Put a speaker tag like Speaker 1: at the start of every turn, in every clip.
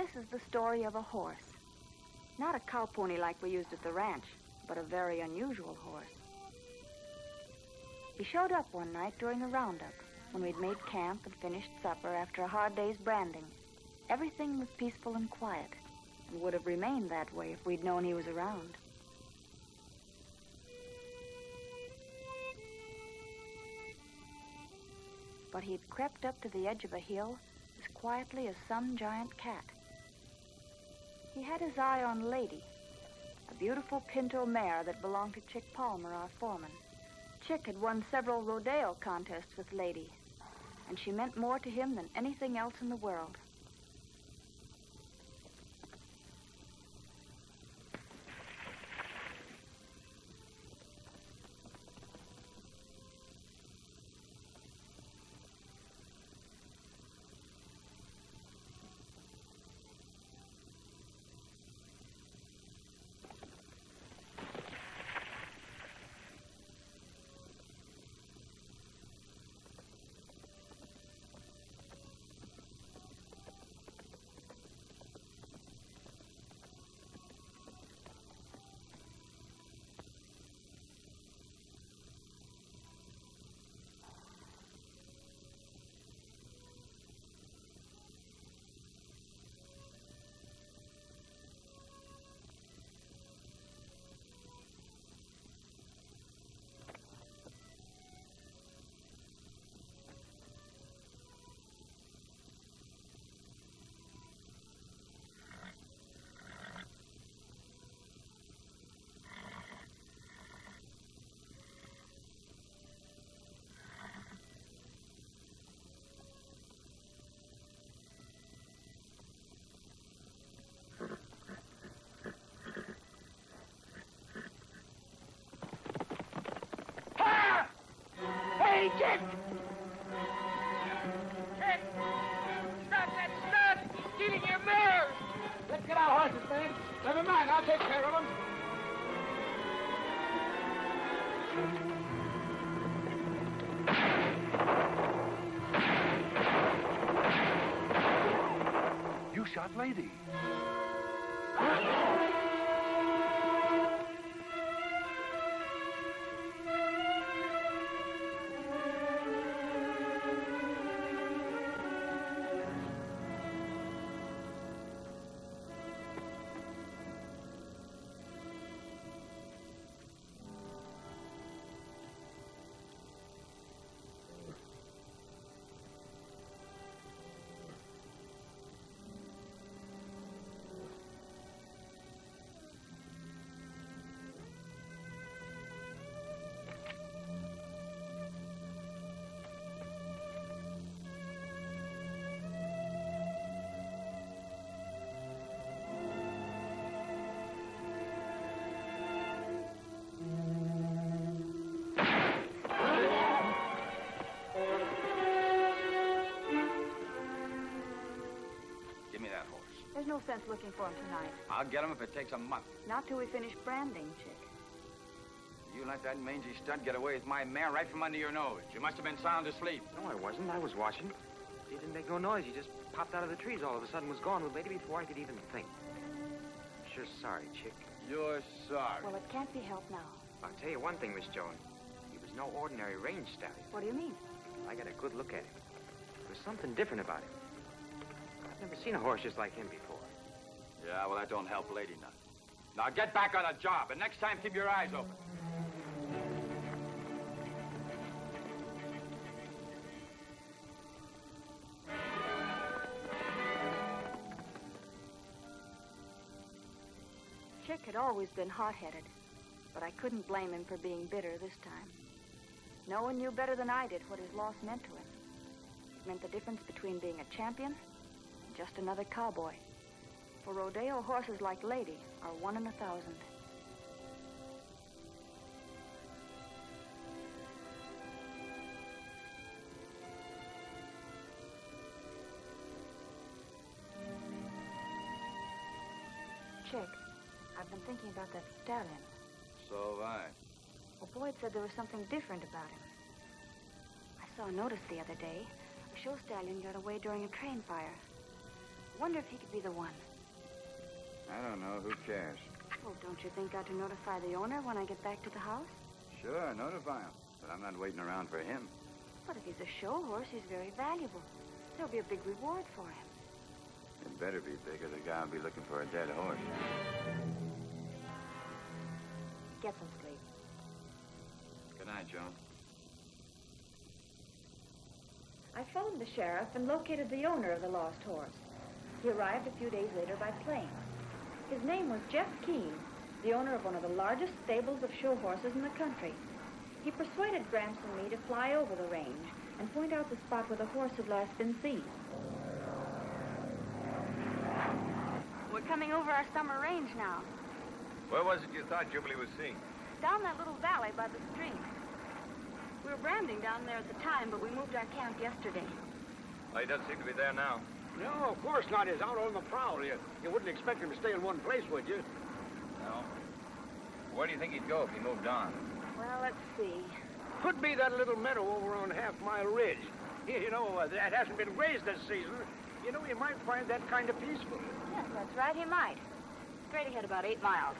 Speaker 1: This is the story of a horse. Not a cow pony like we used at the ranch, but a very unusual horse. He showed up one night during a roundup when we'd made camp and finished supper after a hard day's branding. Everything was peaceful and quiet, and would have remained that way if we'd known he was around. But he'd crept up to the edge of a hill as quietly as some giant cat. He had his eye on Lady, a beautiful pinto mare that belonged to Chick Palmer, our foreman. Chick had won several rodeo contests with Lady, and she meant more to him than anything else in the world.
Speaker 2: Hey, Chick! Chick! Stop that stud! He's stealing your mare! Let's get our horses, man. Never mind, I'll take care of them.
Speaker 3: You shot Lady.
Speaker 1: There's no sense looking for him tonight.
Speaker 4: I'll get him if it takes a month.
Speaker 1: Not till we finish branding, Chick.
Speaker 4: You let that mangy stud get away with my mare right from under your nose. You must have been sound asleep.
Speaker 5: No, I wasn't. I was watching. He didn't make no noise. He just popped out of the trees all of a sudden, was gone with Lady before I could even think. I'm sure sorry, Chick.
Speaker 4: You're sorry.
Speaker 1: Well, it can't be helped now.
Speaker 5: I'll tell you one thing, Miss Jones. He was no ordinary range stallion.
Speaker 1: What do you mean?
Speaker 5: I got a good look at him. There was something different about him. I've never seen a horse just like him before.
Speaker 4: Yeah, well, that don't help Lady none. Now get back on the job, and next time keep your eyes open.
Speaker 1: Chick had always been hot-headed, but I couldn't blame him for being bitter this time. No one knew better than I did what his loss meant to him. It meant the difference between being a champion and just another cowboy. For rodeo horses like Lady are 1 in 1,000. Chick, I've been thinking about that stallion.
Speaker 4: So have I.
Speaker 1: Well, Boyd said there was something different about him. I saw a notice the other day. A show stallion got away during a train fire. wonder if he could be the one.
Speaker 4: I don't know. Who cares?
Speaker 1: Well, don't you think I ought to notify the owner when I get back to the house?
Speaker 4: Sure, notify him. But I'm not waiting around for him.
Speaker 1: But if he's a show horse, he's very valuable. There'll be a big reward for him.
Speaker 4: It better be big, or the guy will be looking for a dead horse.
Speaker 1: Get some sleep.
Speaker 4: Good night, Joan.
Speaker 1: I phoned the sheriff and located the owner of the lost horse. He arrived a few days later by plane. His name was Jeff Keene, the owner of one of the largest stables of show horses in the country. He persuaded Gramps and me to fly over the range and point out the spot where the horse had last been seen. We're coming over our summer range now.
Speaker 4: Where was it you thought Jubilee was seen?
Speaker 1: Down that little valley by the stream. We were branding down there at the time, but we moved our camp yesterday.
Speaker 4: Well, he doesn't seem to be there now.
Speaker 2: No, of course not. He's out on the prowl. You wouldn't expect him to stay in one place, would you?
Speaker 4: No. Where do you think he'd go if he moved on?
Speaker 1: Well, let's see.
Speaker 2: Could be that little meadow over on Half Mile Ridge. You know, that hasn't been grazed this season. You know, you might find that kind of peaceful.
Speaker 1: Yes, that's right, he might. Straight ahead about 8 miles.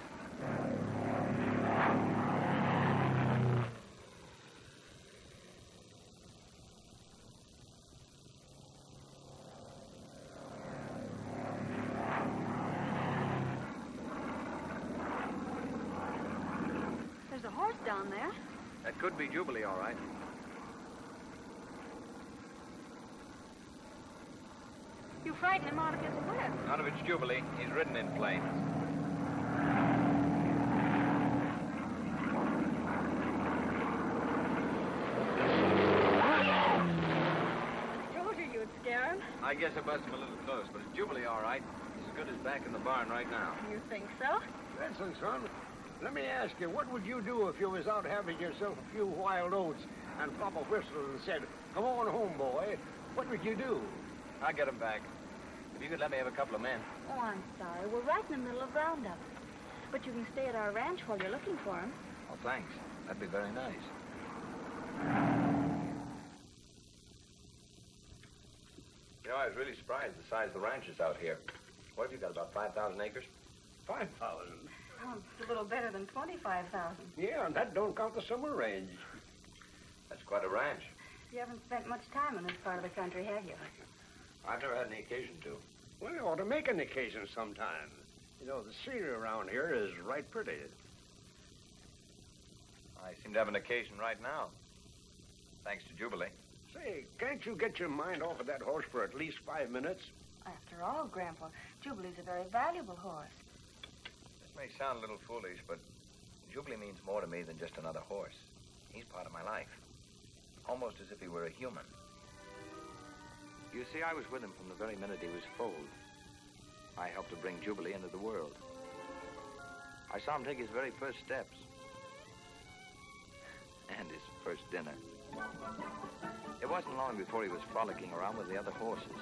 Speaker 1: There's a horse down there.
Speaker 4: That could be Jubilee, all right.
Speaker 1: You frightened him out of his wits.
Speaker 4: None of it's Jubilee. He's ridden in planes.
Speaker 1: Told you you'd scare him.
Speaker 4: I guess I bust him a little close, but it's Jubilee, all right. He's as good as back in the barn right now.
Speaker 1: You think so?
Speaker 2: Listen, son, let me ask you, what would you do if you was out having yourself a few wild oats and Papa whistled and said, "Come on home, boy"? What would you do?
Speaker 4: I'll get him back. If you could let me have a couple of men.
Speaker 1: Oh, I'm sorry. We're right in the middle of roundup. But you can stay at our ranch while you're looking for him.
Speaker 4: Oh, thanks. That'd be very nice. You know, I was really surprised the size of the ranch is out here. What have you got, about 5,000 acres?
Speaker 2: 5,000.
Speaker 1: Oh, it's a little better than 25,000.
Speaker 2: Yeah, and that don't count the summer range.
Speaker 4: That's quite a ranch.
Speaker 1: You haven't spent much time in this part of the country, have you?
Speaker 4: I've never had any occasion to.
Speaker 2: Well, you ought to make an occasion sometime. You know, the scenery around here is right pretty.
Speaker 4: I seem to have an occasion right now. Thanks to Jubilee.
Speaker 2: Say, can't you get your mind off of that horse for at least 5 minutes?
Speaker 1: After all, Grandpa, Jubilee's a very valuable horse.
Speaker 4: This may sound a little foolish, but Jubilee means more to me than just another horse. He's part of my life. Almost as if he were a human. You see, I was with him from the very minute he was foaled. I helped to bring Jubilee into the world. I saw him take his very first steps. And his first dinner. It wasn't long before he was frolicking around with the other horses,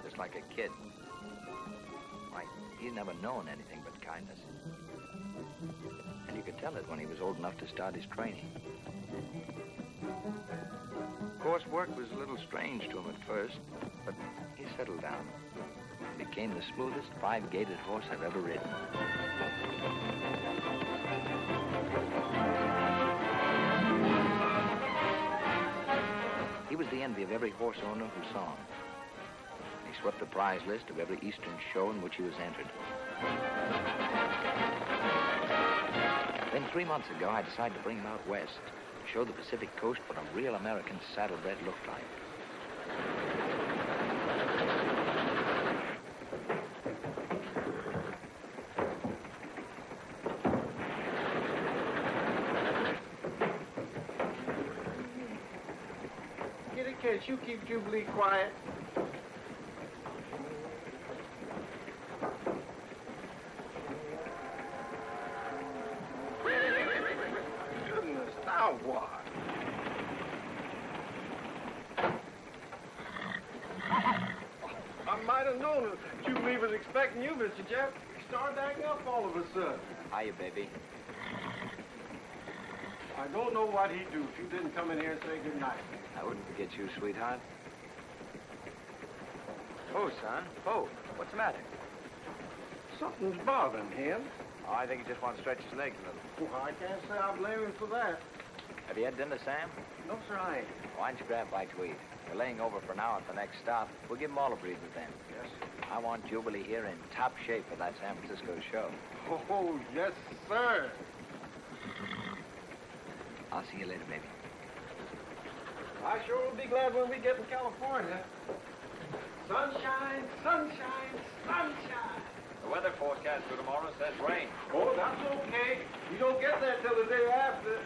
Speaker 4: just like a kid. Why, he'd never known anything but kindness. And you could tell it when he was old enough to start his training. Of course, work was a little strange to him at first, but he settled down. Became the smoothest 5-gaited horse I've ever ridden. He was the envy of every horse owner who saw him. He swept the prize list of every eastern show in which he was entered. Then 3 months ago, I decided to bring him out west to show the Pacific Coast what a real American saddlebred looked like.
Speaker 2: Kitty, can't you keep Jubilee quiet? Goodness, now what? I might have known it. Jubilee was expecting you, Mr. Jeff. He started acting up all of a sudden.
Speaker 4: Hiya, baby.
Speaker 2: I don't know what he'd do if you didn't come in here and say goodnight.
Speaker 4: I wouldn't forget you, sweetheart. Oh, son. Oh.
Speaker 5: What's the matter?
Speaker 2: Something's bothering him.
Speaker 5: Oh, I think he just wants to stretch his legs a little.
Speaker 2: Well, I can't say I blame him for that.
Speaker 5: Have you had dinner, Sam?
Speaker 2: No, sir, I ain't.
Speaker 5: Why don't you grab a bite to eat? We're laying over for now at the next stop. We'll give 'em all a breather then.
Speaker 2: Yes, sir.
Speaker 5: I want Jubilee here in top shape for that San Francisco show.
Speaker 2: Oh, yes, sir.
Speaker 5: I'll see you later, baby.
Speaker 2: I sure will be glad when we get to California. Sunshine, sunshine, sunshine.
Speaker 5: The weather forecast for tomorrow says rain.
Speaker 2: Oh, that's okay. You don't get there till the day after.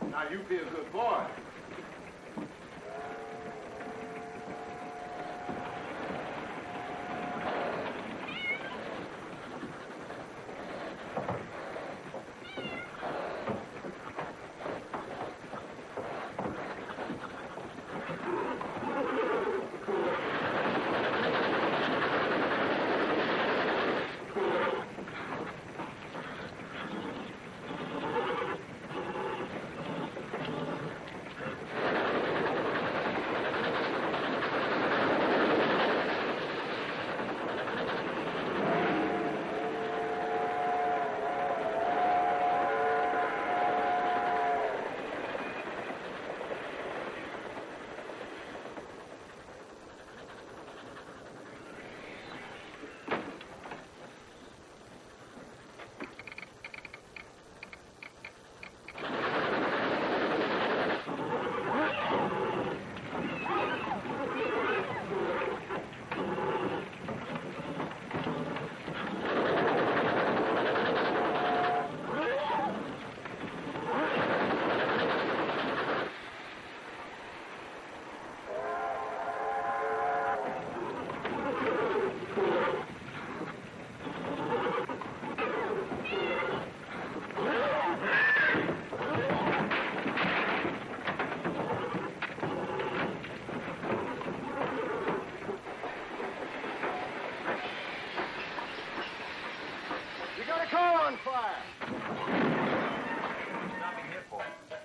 Speaker 2: Now, you be a good boy.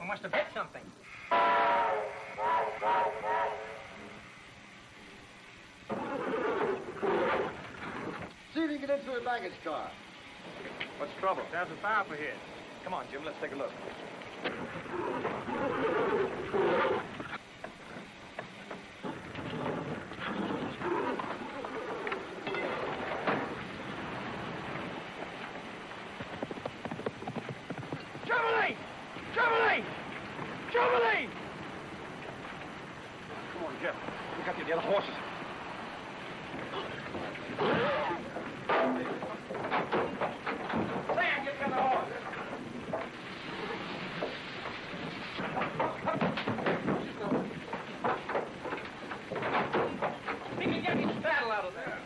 Speaker 5: Must have hit something.
Speaker 2: See if you get into the baggage car.
Speaker 5: What's the trouble? There's a fire for here. Come on, Jim, let's take a look.
Speaker 2: Jubilee! Jubilee! Jubilee!
Speaker 5: Come on, Jeff. Look up the other horses.
Speaker 2: Sam, get the other horse. We can get his saddle out of there.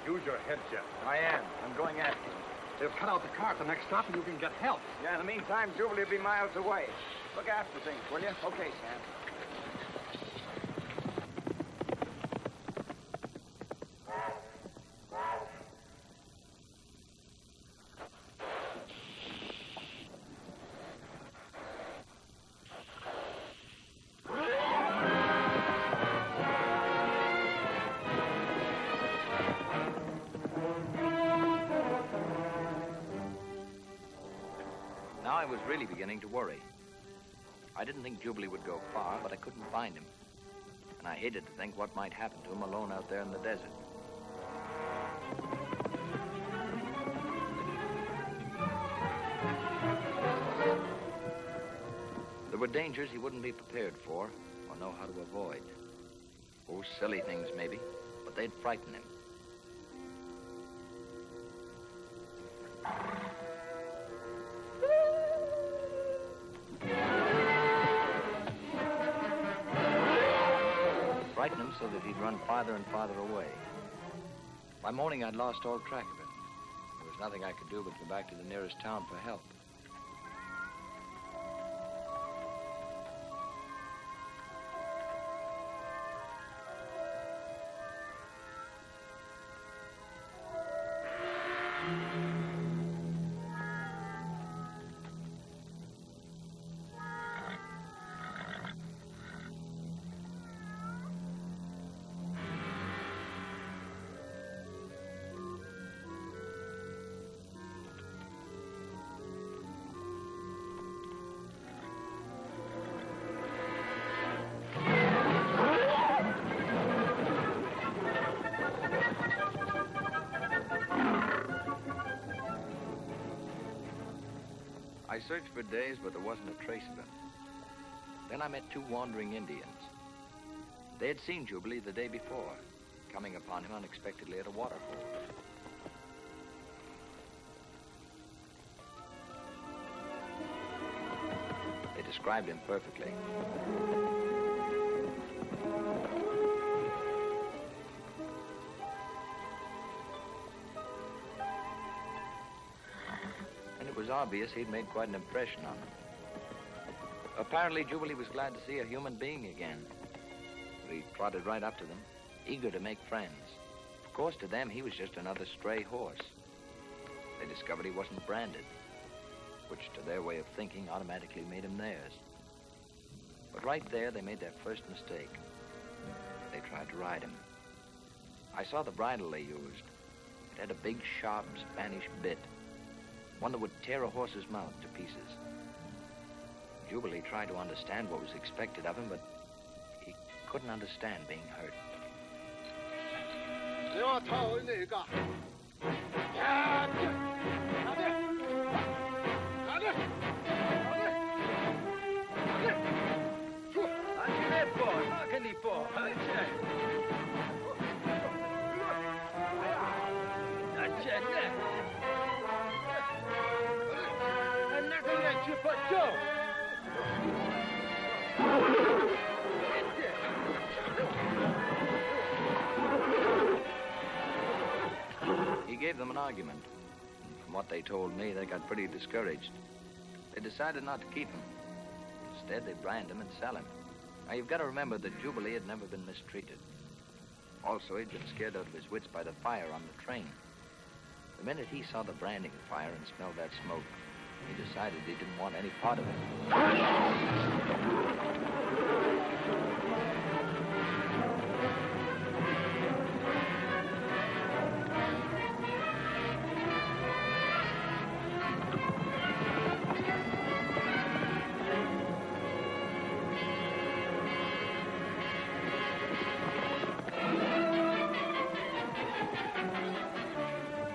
Speaker 3: Use your head, Jeff.
Speaker 5: I am. I'm going after him.
Speaker 3: They'll cut out the car at the next stop and you can get help.
Speaker 5: Yeah, in the meantime, Jubilee will be miles away. Look after things, will you? Okay, Sam. Now I was really beginning to worry. I didn't think Jubilee would go far, but I couldn't find him. And I hated to think what might happen to him alone out there in the desert. There were dangers he wouldn't be prepared for or know how to avoid. Oh, silly things, maybe, but they'd frighten him. Frighten him so that he'd run farther and farther away. By morning, I'd lost all track of him. There was nothing I could do but go back to the nearest town for help.
Speaker 4: I searched for days, but there wasn't a trace of him. Then I met two wandering Indians. They had seen Jubilee the day before, coming upon him unexpectedly at a waterfall. They described him perfectly. And it was obvious he'd made quite an impression on them. Apparently, Jubilee was glad to see a human being again. He trotted right up to them, eager to make friends. Of course, to them, he was just another stray horse. They discovered he wasn't branded, which to their way of thinking automatically made him theirs. But right there, they made their first mistake. They tried to ride him. I saw the bridle they used. It had a big, sharp Spanish bit, one that would tear a horse's mouth to pieces. Jubilee tried to understand what was expected of him, but he couldn't understand being hurt. He gave them an argument. And from what they told me, they got pretty discouraged. They decided not to keep him. Instead, they brand him and sell him. Now, you've got to remember that Jubilee had never been mistreated. Also, he'd been scared out of his wits by the fire on the train. The minute he saw the branding fire and smelled that smoke, he decided he didn't want any part of it.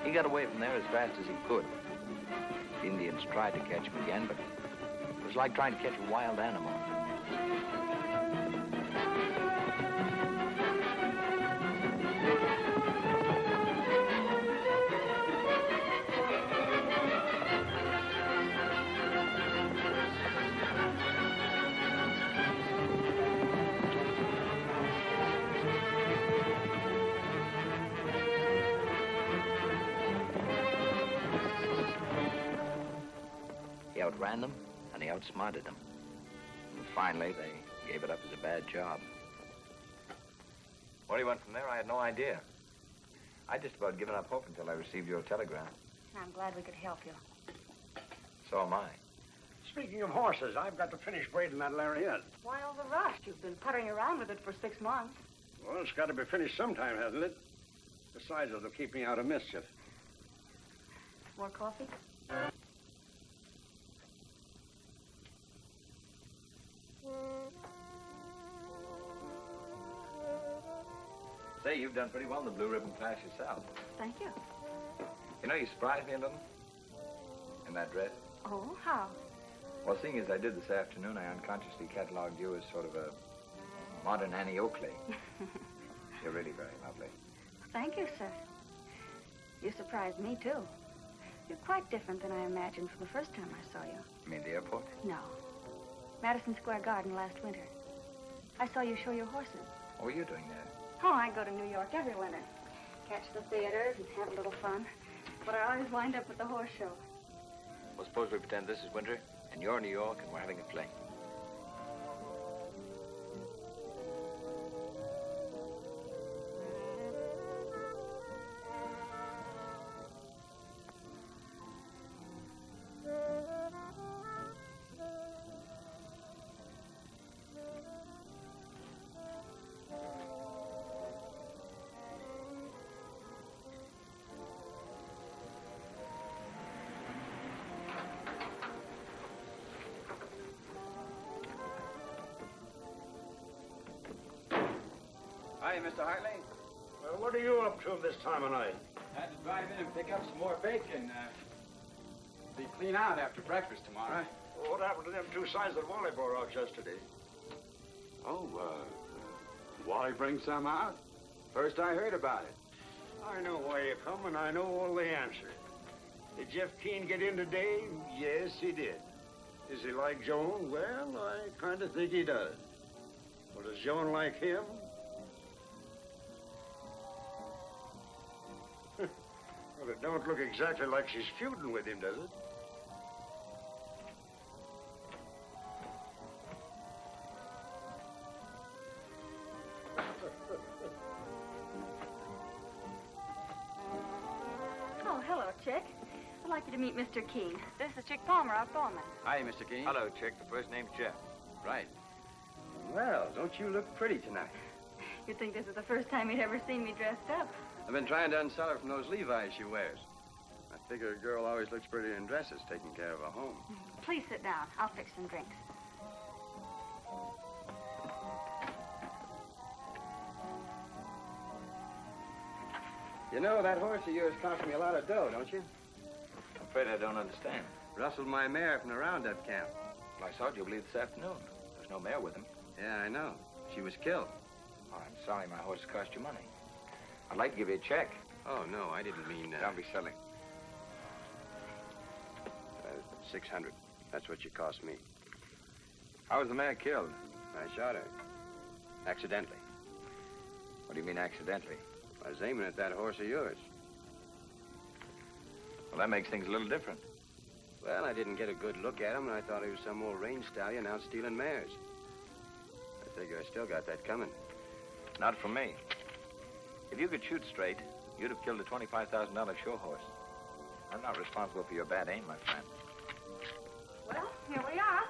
Speaker 4: He got away from there as fast as he could. The Indians tried to catch him again, but it was like trying to catch a wild animal. He outran them, and he outsmarted them. And finally, they gave it up as a bad job. Where he went from there, I had no idea. I'd just about given up hope until I received your telegram.
Speaker 1: I'm glad we could help you.
Speaker 4: So am I.
Speaker 2: Speaking of horses, I've got to finish braiding that lariat.
Speaker 1: Why all the rush? You've been puttering around with it for 6 months.
Speaker 2: Well, it's got to be finished sometime, hasn't it? Besides, it'll keep me out of mischief.
Speaker 1: More coffee?
Speaker 4: Say, you've done pretty well in the blue ribbon class yourself.
Speaker 1: Thank you.
Speaker 4: You know, you surprised me a little. In that dress.
Speaker 1: Oh, how?
Speaker 4: Well, seeing as I did this afternoon, I unconsciously cataloged you as sort of a modern Annie Oakley. You're really very lovely.
Speaker 1: Thank you, sir. You surprised me, too. You're quite different than I imagined from the first time I saw you.
Speaker 4: You mean the airport?
Speaker 1: No. Madison Square Garden last winter. I saw you show your horses.
Speaker 4: What were you doing there?
Speaker 1: Oh, I go to New York every winter. Catch the theaters and have a little fun. But I always wind up at the horse show.
Speaker 4: Well, suppose we pretend this is winter, and you're in New York, and we're having a fling.
Speaker 5: Hi, Mr. Hartley.
Speaker 2: Well, what are you up to this time of night?
Speaker 5: Had to drive in and pick up some more bacon. The
Speaker 6: Clean out after breakfast tomorrow.
Speaker 2: What happened to them 2 signs that Wally brought out yesterday?
Speaker 6: Oh, Wally brings some out? First I heard about it.
Speaker 2: I know why you come, and I know all the answers. Did Jeff Keene get in today? Yes, he did. Does he like Joan? Well, I kind of think he does. Well, does Joan like him? Well, it don't look exactly like she's feuding with him, does it?
Speaker 1: Oh, hello, Chick. I'd like you to meet Mr. Keene. This is Chick Palmer, our foreman.
Speaker 6: Hi, Mr. Keene.
Speaker 4: Hello, Chick. The first name's Jeff.
Speaker 6: Right. Well, don't you look pretty tonight?
Speaker 1: You'd think this is the first time you'd ever seen me dressed up.
Speaker 6: I've been trying to unsell her from those Levi's she wears. I figure a girl always looks pretty in dresses, taking care of a home.
Speaker 1: Please sit down. I'll fix some drinks.
Speaker 6: You know, that horse of yours cost me a lot of dough, don't you?
Speaker 4: I'm afraid I don't understand.
Speaker 6: Rustled my mare from the roundup camp.
Speaker 4: Well, I saw Jubilee this afternoon. There's no mare with him.
Speaker 6: Yeah, I know. She was killed.
Speaker 4: Oh, I'm sorry my horse cost you money. I'd like to give you a check.
Speaker 6: Oh, no, I didn't mean...
Speaker 4: Don't be silly.
Speaker 6: 600. That's what you cost me.
Speaker 4: How was the mare killed?
Speaker 6: I shot her. Accidentally.
Speaker 4: What do you mean, accidentally?
Speaker 6: I was aiming at that horse of yours.
Speaker 4: Well, that makes things a little different.
Speaker 6: Well, I didn't get a good look at him, and I thought he was some old range stallion out stealing mares. I figure I still got that coming.
Speaker 4: Not from me. If you could shoot straight, you'd have killed a $25,000 show horse. I'm not responsible for your bad aim, my friend.
Speaker 1: Well, here we are.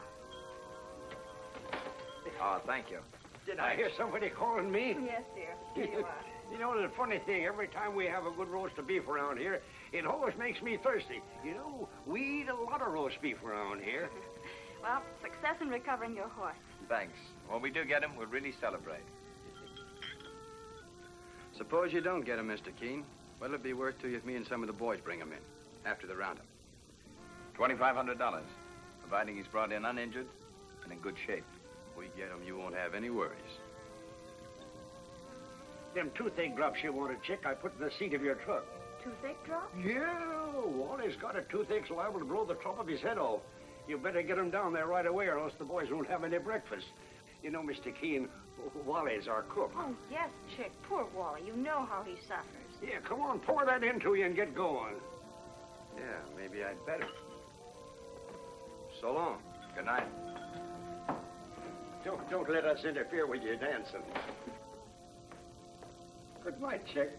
Speaker 4: Oh, thank you.
Speaker 2: Did I hear somebody calling me?
Speaker 1: Yes, dear. Here you are.
Speaker 2: You know, the funny thing, every time we have a good roast of beef around here, it always makes me thirsty. You know, we eat a lot of roast beef around here.
Speaker 1: Well, success in recovering your horse.
Speaker 4: Thanks. When we do get him, we'll really celebrate.
Speaker 6: Suppose you don't get him, Mr. Keene. What'll it be worth to you if me and some of the boys bring him in after the roundup?
Speaker 4: $2,500, providing he's brought in uninjured and in good shape.
Speaker 6: If we get him, you won't have any worries.
Speaker 2: Them toothache drops you wanted, Chick, I put in the seat of your truck.
Speaker 1: Toothache drop?
Speaker 2: Yeah, Wally's got a toothache liable to blow the top of his head off. You better get him down there right away or else the boys won't have any breakfast. You know, Mr. Keene, Wally's our cook.
Speaker 1: Oh, yes, Chick. Poor Wally. You know how he suffers.
Speaker 2: Yeah, come on, pour that into you and get going.
Speaker 6: Yeah, maybe I'd better. So long.
Speaker 4: Good night.
Speaker 2: Don't let us interfere with your dancing. Good night, Chick.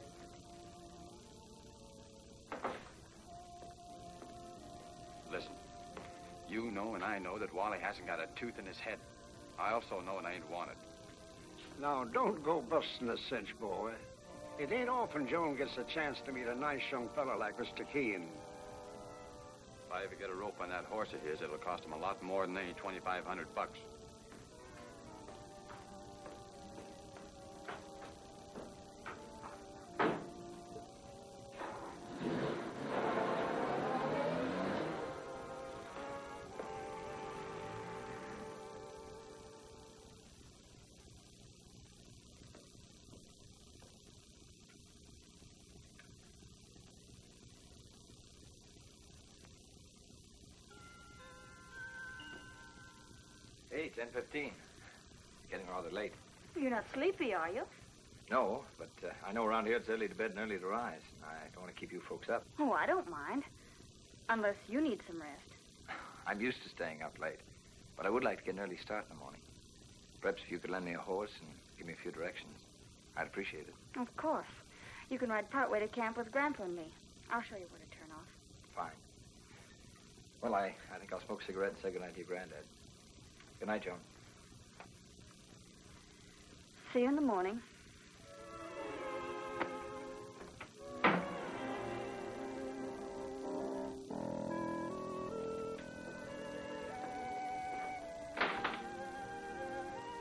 Speaker 6: Listen, you know and I know that Wally hasn't got a tooth in his head. I also know and I ain't wanted.
Speaker 2: Now, don't go busting a cinch, boy. It ain't often Joan gets a chance to meet a nice young fella like Mr. Keene.
Speaker 6: If I ever get a rope on that horse of his, it'll cost him a lot more than any $2,500.
Speaker 4: Hey, 10:15. Getting rather late.
Speaker 1: You're not sleepy, are you?
Speaker 4: No, but I know around here it's early to bed and early to rise. I don't want to keep you folks up.
Speaker 1: Oh, I don't mind. Unless you need some rest.
Speaker 4: I'm used to staying up late, but I would like to get an early start in the morning. Perhaps if you could lend me a horse and give me a few directions, I'd appreciate it.
Speaker 1: Of course. You can ride partway to camp with Grandpa and me. I'll show you where to turn off.
Speaker 4: Fine. Well, I think I'll smoke a cigarette and say goodnight to your granddad. Good night, Joan.
Speaker 1: See you in the morning.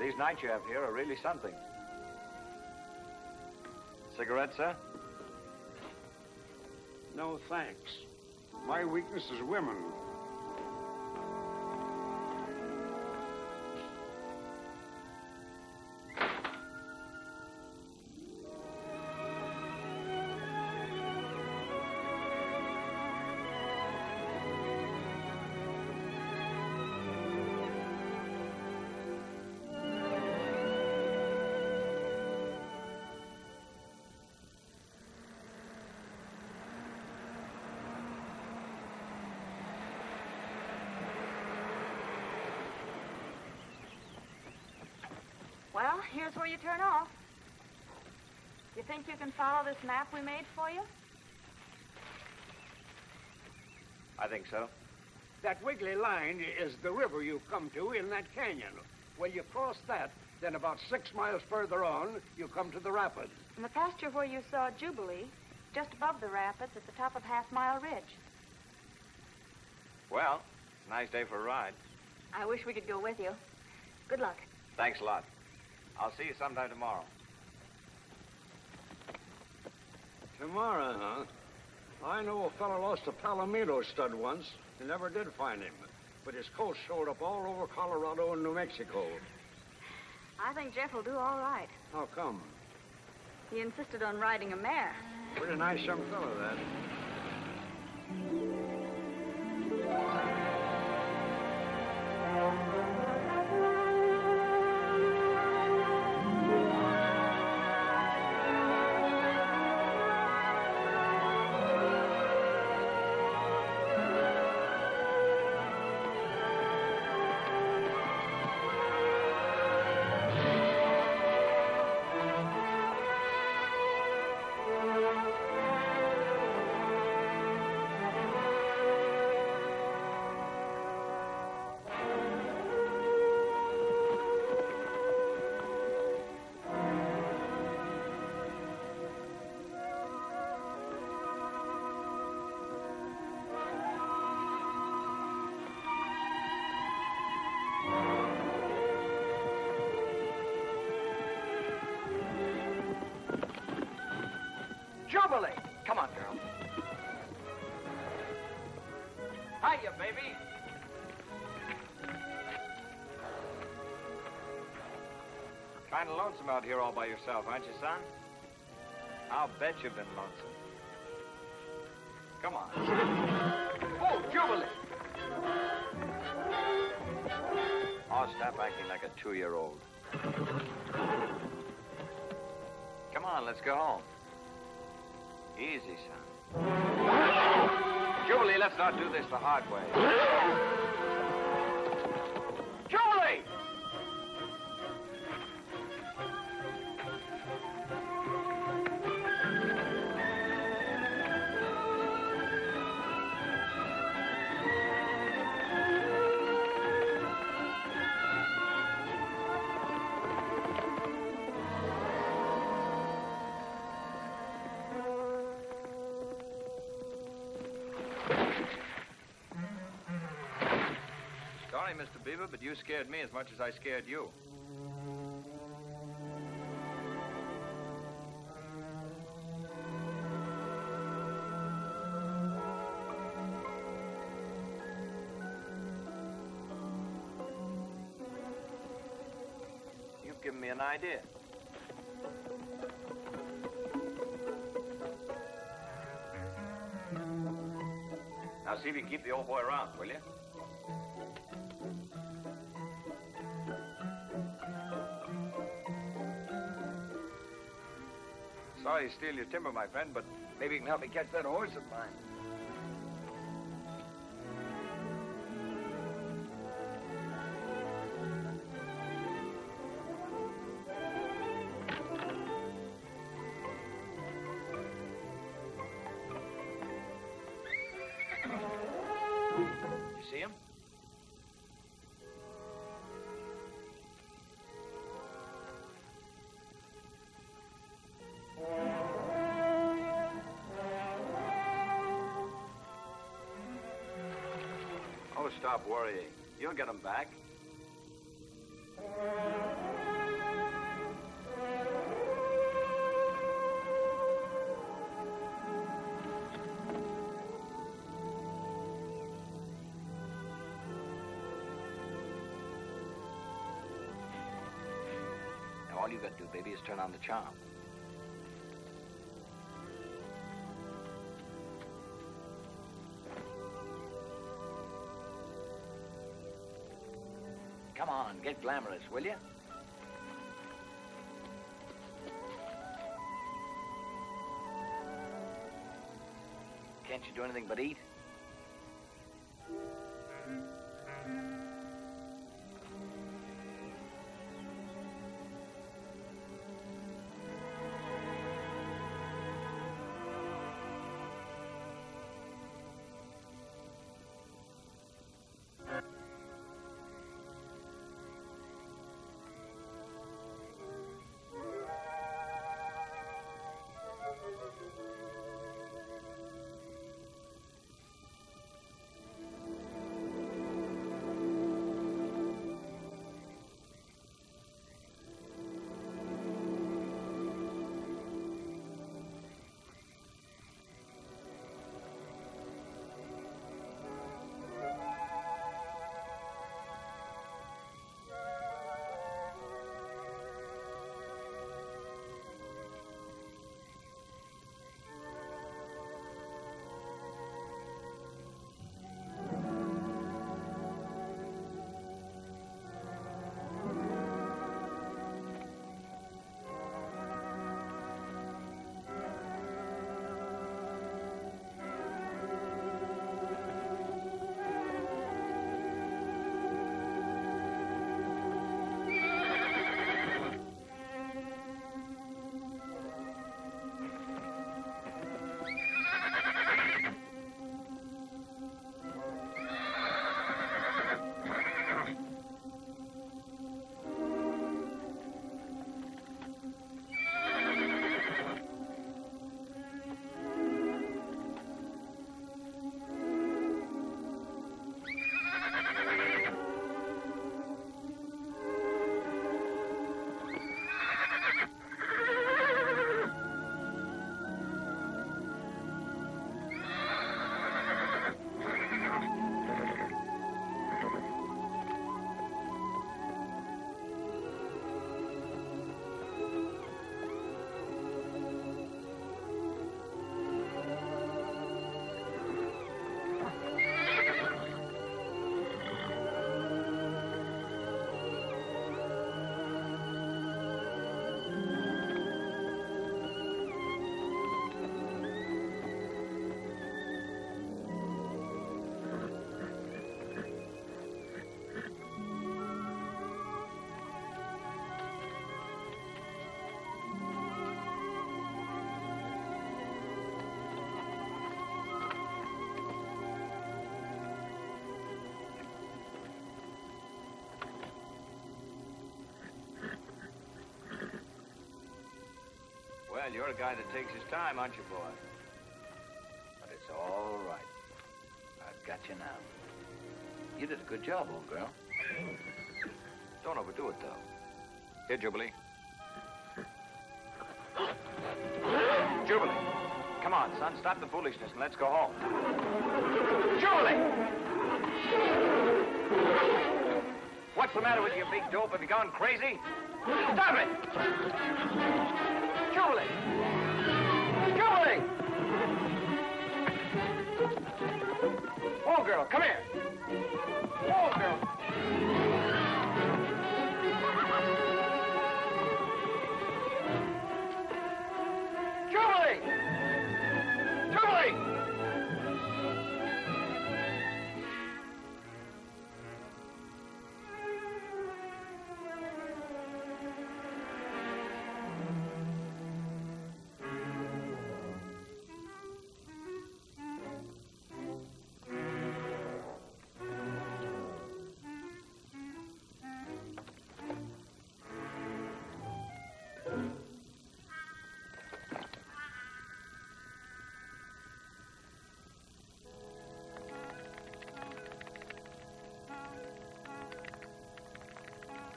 Speaker 4: These nights you have here are really something. Cigarette, sir?
Speaker 2: No, thanks. My weakness is women.
Speaker 1: Well, here's where you turn off. You think you can follow this map we made for you?
Speaker 4: I think so.
Speaker 2: That wiggly line is the river you come to in that canyon. When you cross that, then about 6 miles further on, you come to the rapids.
Speaker 1: And the pasture where you saw Jubilee, just above the rapids at the top of Half Mile Ridge.
Speaker 4: Well, nice day for a ride.
Speaker 1: I wish we could go with you. Good luck.
Speaker 4: Thanks a lot. I'll see you sometime tomorrow.
Speaker 2: Tomorrow, huh? I know a fellow lost a Palomino stud once. They never did find him. But his coat showed up all over Colorado and New Mexico.
Speaker 1: I think Jeff will do all right.
Speaker 2: How come?
Speaker 1: He insisted on riding a mare.
Speaker 2: Pretty nice young fellow, that.
Speaker 4: Jubilee! Come on, girl. Hiya, baby. Kind of lonesome out here all by yourself, aren't you, son? I'll bet you've been lonesome. Come on. Oh, Jubilee! Oh, stop acting like a 2-year-old. Come on, let's go home. Easy, son. Jubilee, let's not do this the hard way. Jubilee! Sorry, Mr. Beaver, but you scared me as much as I scared you. You've given me an idea. Now, see if you can keep the old boy around, will you? Sorry to steal your timber, my friend, but maybe you can help me catch that horse of mine. You see him? Oh, stop worrying. You'll get him back. Now, all you got to do, baby, is turn on the charm. Come on, get glamorous, will you? Can't you do anything but eat? Well, you're a guy that takes his time, aren't you, boy? But it's all right. I've got you now. You did a good job, old girl. Don't overdo it, though. Here, Jubilee. Jubilee! Come on, son. Stop the foolishness and let's go home. Jubilee! What's the matter with you, big dope? Have you gone crazy? Stop it! Jubilee! Jubilee! Oh, girl, come here. Oh, girl. Jubilee! Jubilee!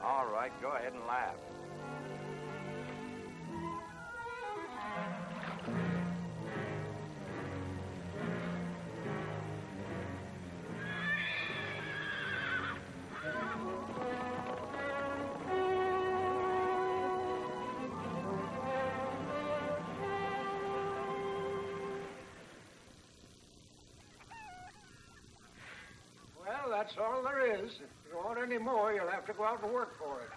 Speaker 4: All right, go ahead and laugh.
Speaker 2: Well, that's all there is. If you want any more, you'll have to go out and work for it.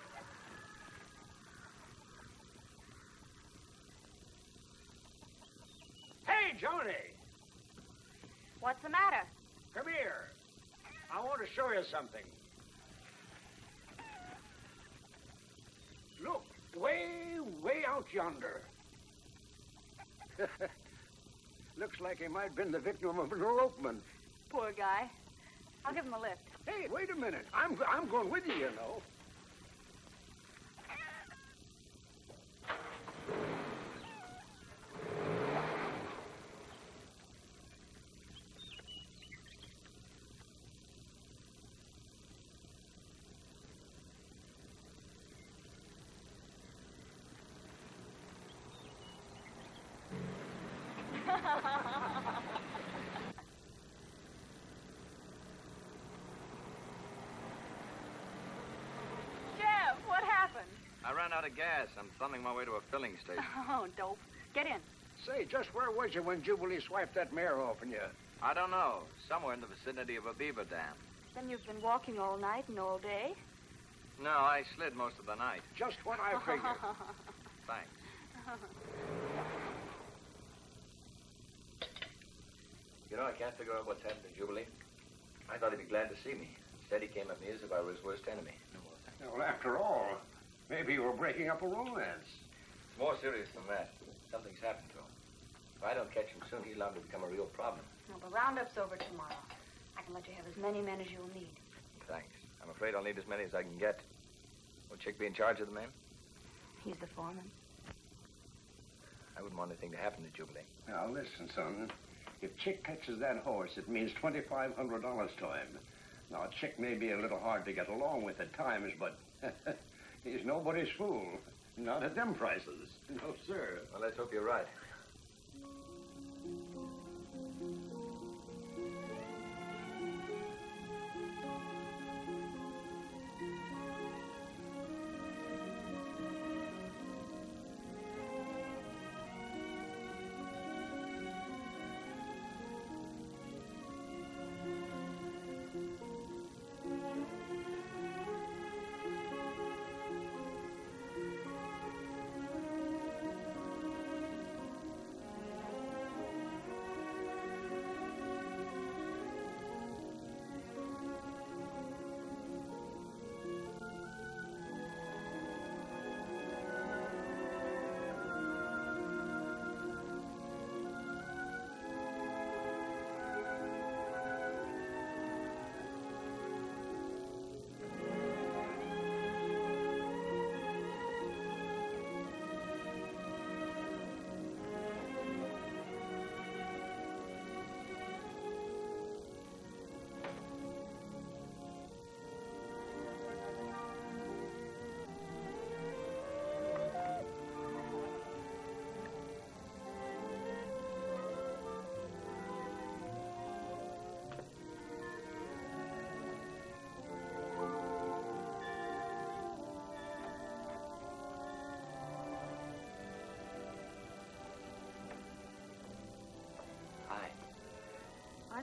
Speaker 2: Hey, Joni!
Speaker 1: What's the matter?
Speaker 2: Come here. I want to show you something. Look, way out yonder. Looks like he might have been the victim of an elopement.
Speaker 1: Poor guy. I'll give him a lift.
Speaker 2: Hey, wait a minute. I'm going with you, you know.
Speaker 1: Jeff, what happened?
Speaker 4: I ran out of gas. I'm thumbing my way to a filling station.
Speaker 1: Oh, dope. Get in.
Speaker 2: Say, just where was you when Jubilee swiped that mare off on you?
Speaker 4: I don't know. Somewhere in the vicinity of a beaver dam.
Speaker 1: Then you've been walking all night and all day?
Speaker 4: No, I slid most of the night.
Speaker 2: Just what I figured.
Speaker 4: Thanks. You know, I can't figure out what's happened to Jubilee. I thought he'd be glad to see me. Instead, he came at me as if I were his worst enemy.
Speaker 2: Well, after all, maybe you were breaking up a romance.
Speaker 4: It's more serious than that. Something's happened to him. If I don't catch him soon, he's liable to become a real problem.
Speaker 1: Well, the roundup's over tomorrow. I can let you have as many men as you'll need.
Speaker 4: Thanks. I'm afraid I'll need as many as I can get. Will Chick be in charge of the men?
Speaker 1: He's the foreman.
Speaker 4: I wouldn't want anything to happen to Jubilee.
Speaker 2: Now, listen, son. If Chick catches that horse, it means $2,500 to him. Now, Chick may be a little hard to get along with at times, but he's nobody's fool. Not at them prices. No, sir.
Speaker 4: Well, let's hope you're right.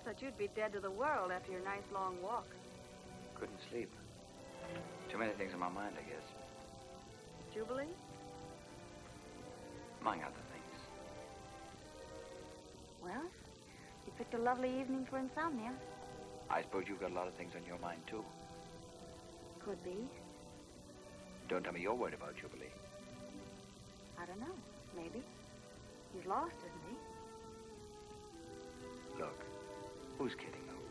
Speaker 1: thought you'd be dead to the world after your nice long walk.
Speaker 4: Couldn't sleep. Too many things on my mind, I guess.
Speaker 1: Jubilee?
Speaker 4: Among other things.
Speaker 1: Well, you picked a lovely evening for insomnia.
Speaker 4: I suppose you've got a lot of things on your mind, too.
Speaker 1: Could be.
Speaker 4: Don't tell me you're worried about Jubilee.
Speaker 1: I don't know. Maybe. He's lost, isn't he?
Speaker 4: Look, who's kidding, though?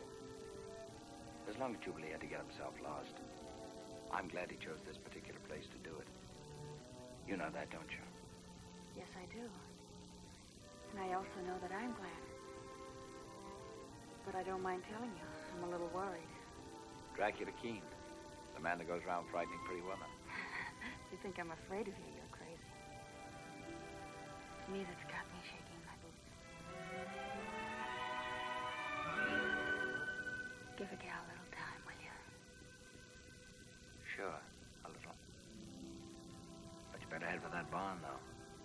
Speaker 4: As long as Jubilee had to get himself lost, I'm glad he chose this particular place to do it. You know that, don't you?
Speaker 1: Yes, I do. And I also know that I'm glad. But I don't mind telling you, I'm a little worried.
Speaker 4: Dracula Keen, the man that goes around frightening pretty women.
Speaker 1: You think I'm afraid of you, you're crazy. It's me that's got me shaking my boots. Give a gal a little time, will you?
Speaker 4: Sure, a little. But you better head for that barn, though,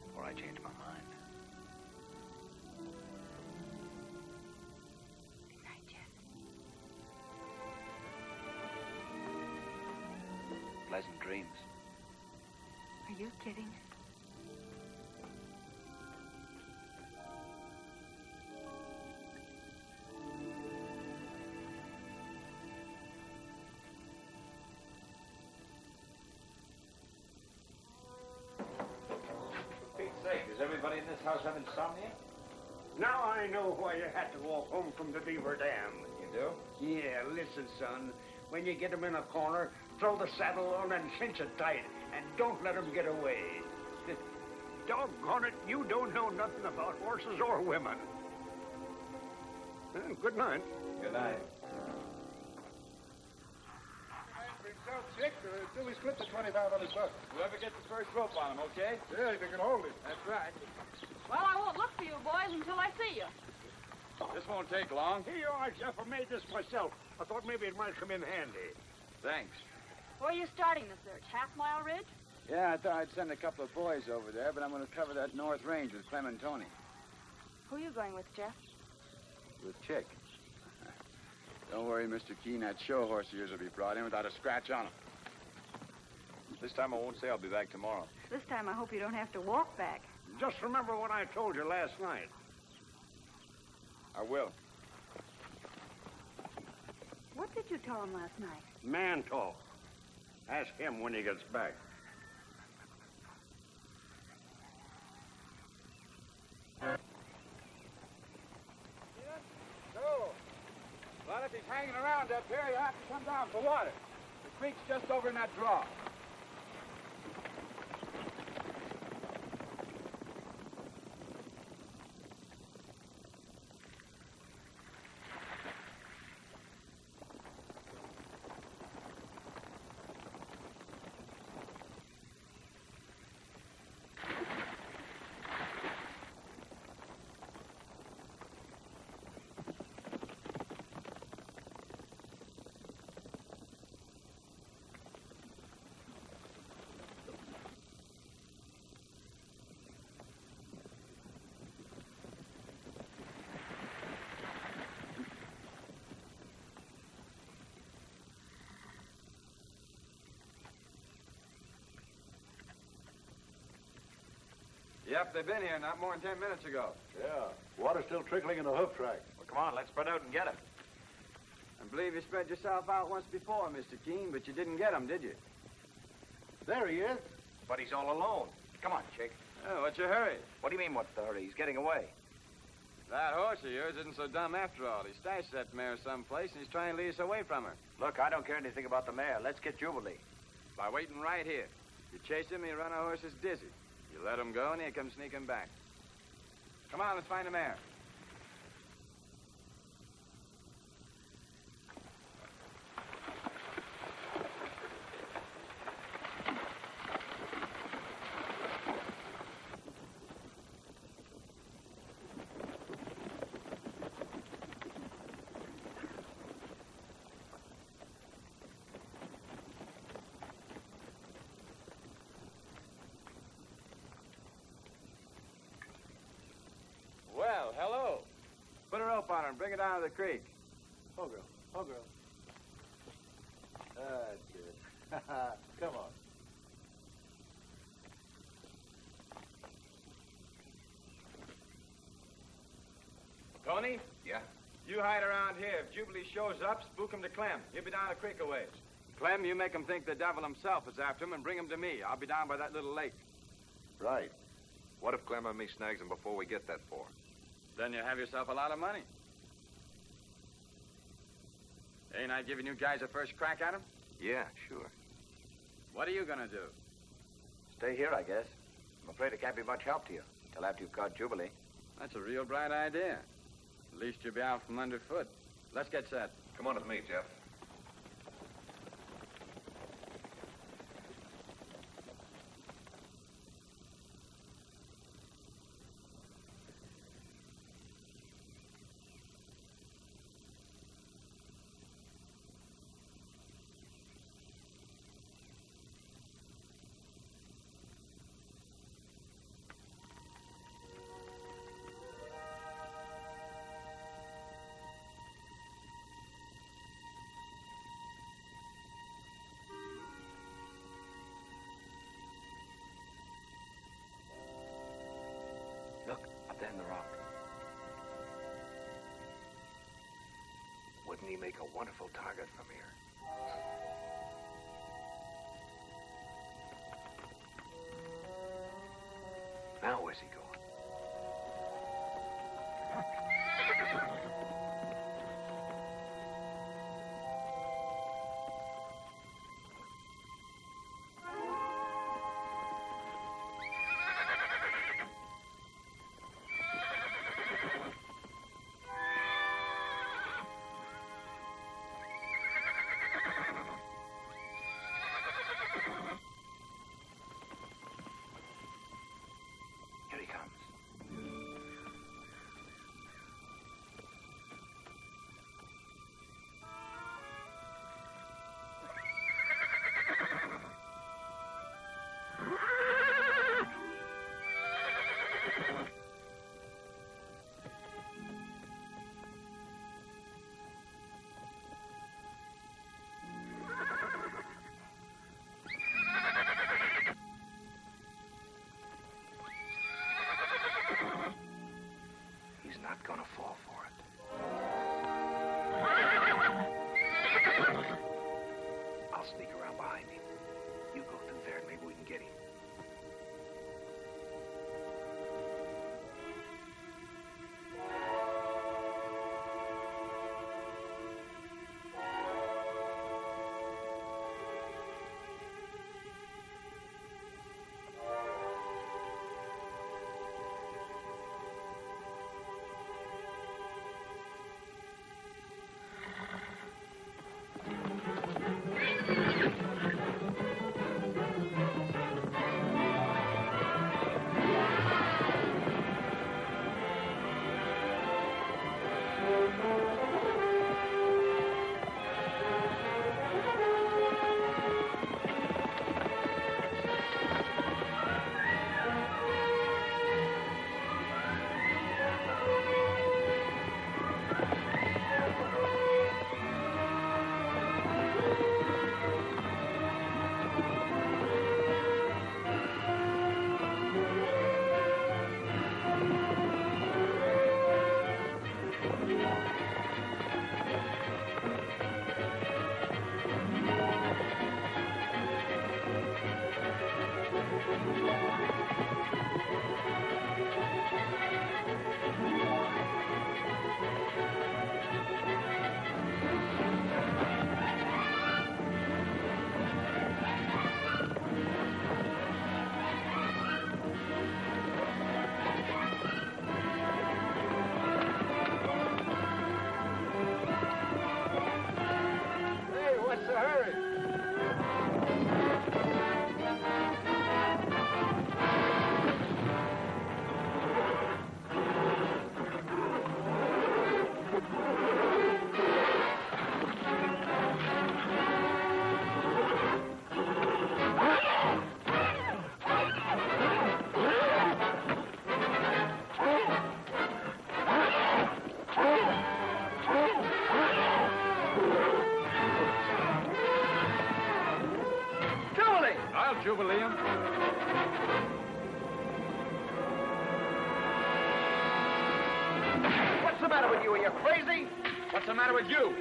Speaker 4: before I change my mind.
Speaker 1: Good night, Jeff.
Speaker 4: Pleasant dreams.
Speaker 1: Are you kidding?
Speaker 3: For Pete's sake, does everybody in this house have insomnia?
Speaker 2: Now I know why you had to walk home from the Beaver Dam.
Speaker 3: You do?
Speaker 2: Yeah, listen, son. When you get him in a corner, throw the saddle on and cinch it tight. And don't let him get away. Doggone it, you don't know nothing about horses or women. Well, good night.
Speaker 3: Good night.
Speaker 7: Himself, Chick, until we split the $25 bucks.
Speaker 3: Whoever gets the first rope on him, okay?
Speaker 7: Yeah, if you can hold it.
Speaker 3: That's right.
Speaker 8: Well, I won't look for you boys until I see you.
Speaker 3: This won't take long.
Speaker 2: Here you are, Jeff. I made this myself. I thought maybe it might come in handy.
Speaker 3: Thanks.
Speaker 8: Where are you starting the search? Half Mile Ridge?
Speaker 6: Yeah, I thought I'd send a couple of boys over there, but I'm going to cover that North Range with Clem and Tony.
Speaker 1: Who are you going with, Jeff?
Speaker 6: With Chick. Don't worry, Mr. Keene. That show horse of yours will be brought in without a scratch on him.
Speaker 3: This time I won't say I'll be back tomorrow.
Speaker 1: This time I hope you don't have to walk back.
Speaker 2: Just remember what I told you last night.
Speaker 3: I will.
Speaker 1: What did you tell him last night?
Speaker 2: Man talk. Ask him when he gets back.
Speaker 3: So, well, if he's hanging around up here, you have to come down for water. The creek's just over in that draw. Yep, they've been here not more than 10 minutes ago.
Speaker 7: Yeah. Water's still trickling in the hoof track.
Speaker 3: Well, come on, let's spread out and get him.
Speaker 6: I believe you spread yourself out once before, Mr. Keene, but you didn't get him, did you?
Speaker 7: There he is.
Speaker 4: But he's all alone. Come on, Chick.
Speaker 6: Oh, what's your hurry?
Speaker 4: What do you mean, what's the hurry? He's getting away.
Speaker 6: That horse of yours isn't so dumb after all. He stashed that mare someplace, and he's trying to lead us away from her.
Speaker 4: Look, I don't care anything about the mare. Let's get Jubilee.
Speaker 6: By waiting right here. You chase him, he run our horses dizzy. You let him go, and he'll come sneaking back. Come on, let's find the mare.
Speaker 3: the creek.
Speaker 9: Oh, girl. Oh, girl. That's good. Come on.
Speaker 3: Tony,
Speaker 4: Yeah?
Speaker 3: you hide around here. If Jubilee shows up, spook him to Clem. He'll be down the creek a ways. Clem, you make him think the devil himself is after him and bring him to me. I'll be down by that little lake.
Speaker 9: Right.
Speaker 10: What if Clem and me snags him before we get that far?
Speaker 3: Then you have yourself a lot of money. Ain't I giving you guys a first crack at him?
Speaker 4: Yeah, sure.
Speaker 3: What are you gonna do?
Speaker 4: Stay here, I guess. I'm afraid it can't be much help to you until after you've caught Jubilee.
Speaker 3: That's a real bright idea. At least you'll be out from underfoot. Let's get set.
Speaker 10: Come on with me, Jeff.
Speaker 4: Look, up there in the rock. Wouldn't he make a wonderful target from here? Now where's he going? Here he comes.
Speaker 3: Jubilee him?
Speaker 11: What's the matter with you? Are you crazy?
Speaker 3: What's the matter with you?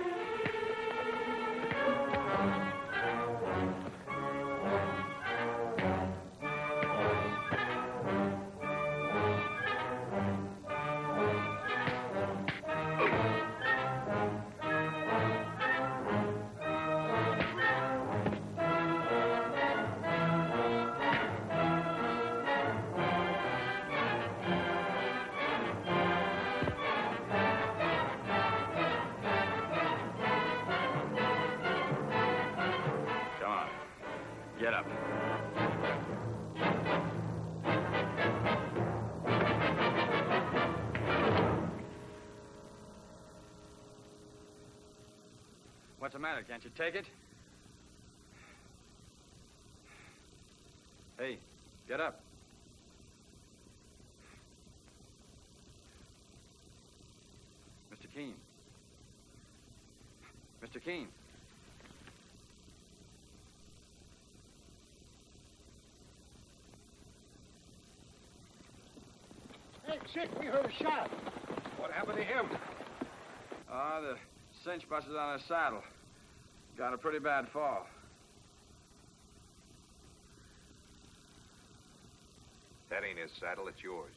Speaker 3: Get up. What's the matter? Can't you take it? Hey, get up. Mr. Keene. Mr. Keene.
Speaker 7: Hey, Chick, we heard a shot. What happened to him?
Speaker 3: The cinch busted on his saddle. Got a pretty bad fall.
Speaker 10: That ain't his saddle, it's yours.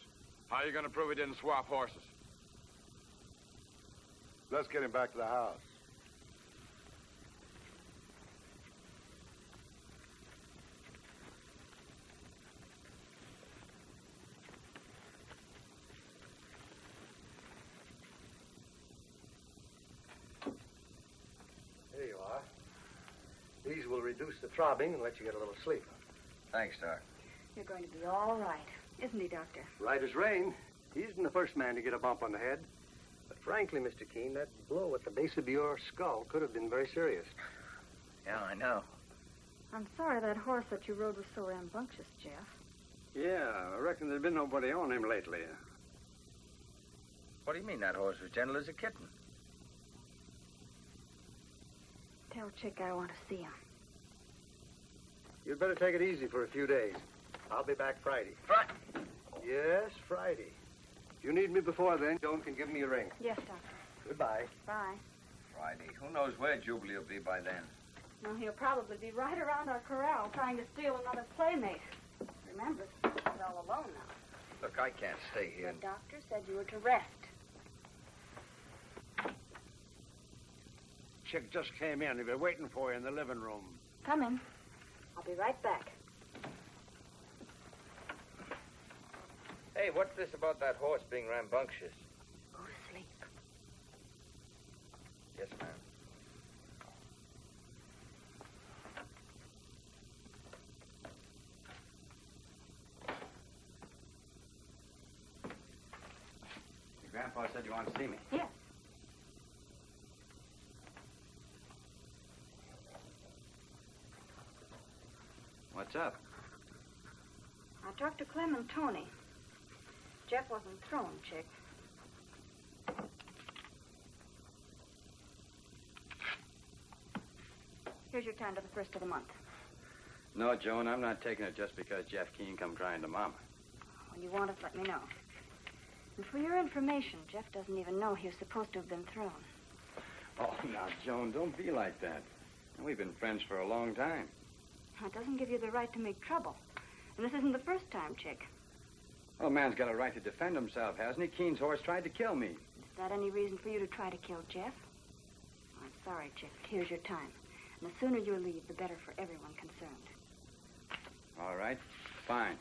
Speaker 3: How are you going to prove he didn't swap horses?
Speaker 9: Let's get him back to the house.
Speaker 11: Here you are. These will reduce the throbbing and let you get a little sleep.
Speaker 4: Thanks, Doc.
Speaker 1: You're going to be all right, isn't he, Doctor?
Speaker 11: Right as rain. He isn't the first man to get a bump on the head. But frankly, Mr. Keene, that blow at the base of your skull could have been very serious.
Speaker 4: Yeah, I know.
Speaker 1: I'm sorry that horse that you rode was so rambunctious, Jeff.
Speaker 6: Yeah, I reckon there's been nobody on him lately.
Speaker 4: What do you mean that horse was gentle as a kitten?
Speaker 1: Tell Chick I want to see him.
Speaker 11: You'd better take it easy for a few days. I'll be back Friday.
Speaker 4: Friday?
Speaker 11: Yes, Friday. If you need me before then, Joan can give me a ring.
Speaker 1: Yes, Doctor.
Speaker 11: Goodbye.
Speaker 1: Bye.
Speaker 4: Friday. Who knows where Jubilee will be by then?
Speaker 1: Well, he'll probably be right around our corral trying to steal another playmate. Remember, he's all alone now.
Speaker 4: Look, I can't stay here.
Speaker 1: The doctor said you were to rest.
Speaker 2: Chick just came in. He'll be waiting for you in the living room.
Speaker 1: Come in. I'll be right back.
Speaker 4: Hey, what's this about that horse being rambunctious?
Speaker 1: Go to sleep.
Speaker 4: Yes, ma'am.
Speaker 6: Your grandpa said you wanted to see me.
Speaker 1: Yes.
Speaker 6: What's up?
Speaker 1: I talked to Clem and Tony. Jeff wasn't thrown, Chick. Here's your time to the first of the month.
Speaker 6: No, Joan, I'm not taking it just because Jeff Keene come crying to Mama.
Speaker 1: When you want it, let me know. And for your information, Jeff doesn't even know he was supposed to have been thrown.
Speaker 6: Oh, now, Joan, don't be like that. We've been friends for a long time.
Speaker 1: That doesn't give you the right to make trouble. And this isn't the first time, Chick.
Speaker 6: Well, a man's got a right to defend himself, hasn't he? Keene's horse tried to kill me.
Speaker 1: Is that any reason for you to try to kill Jeff? I'm sorry, Chick. Here's your time. And the sooner you leave, the better for everyone concerned.
Speaker 6: All right, fine.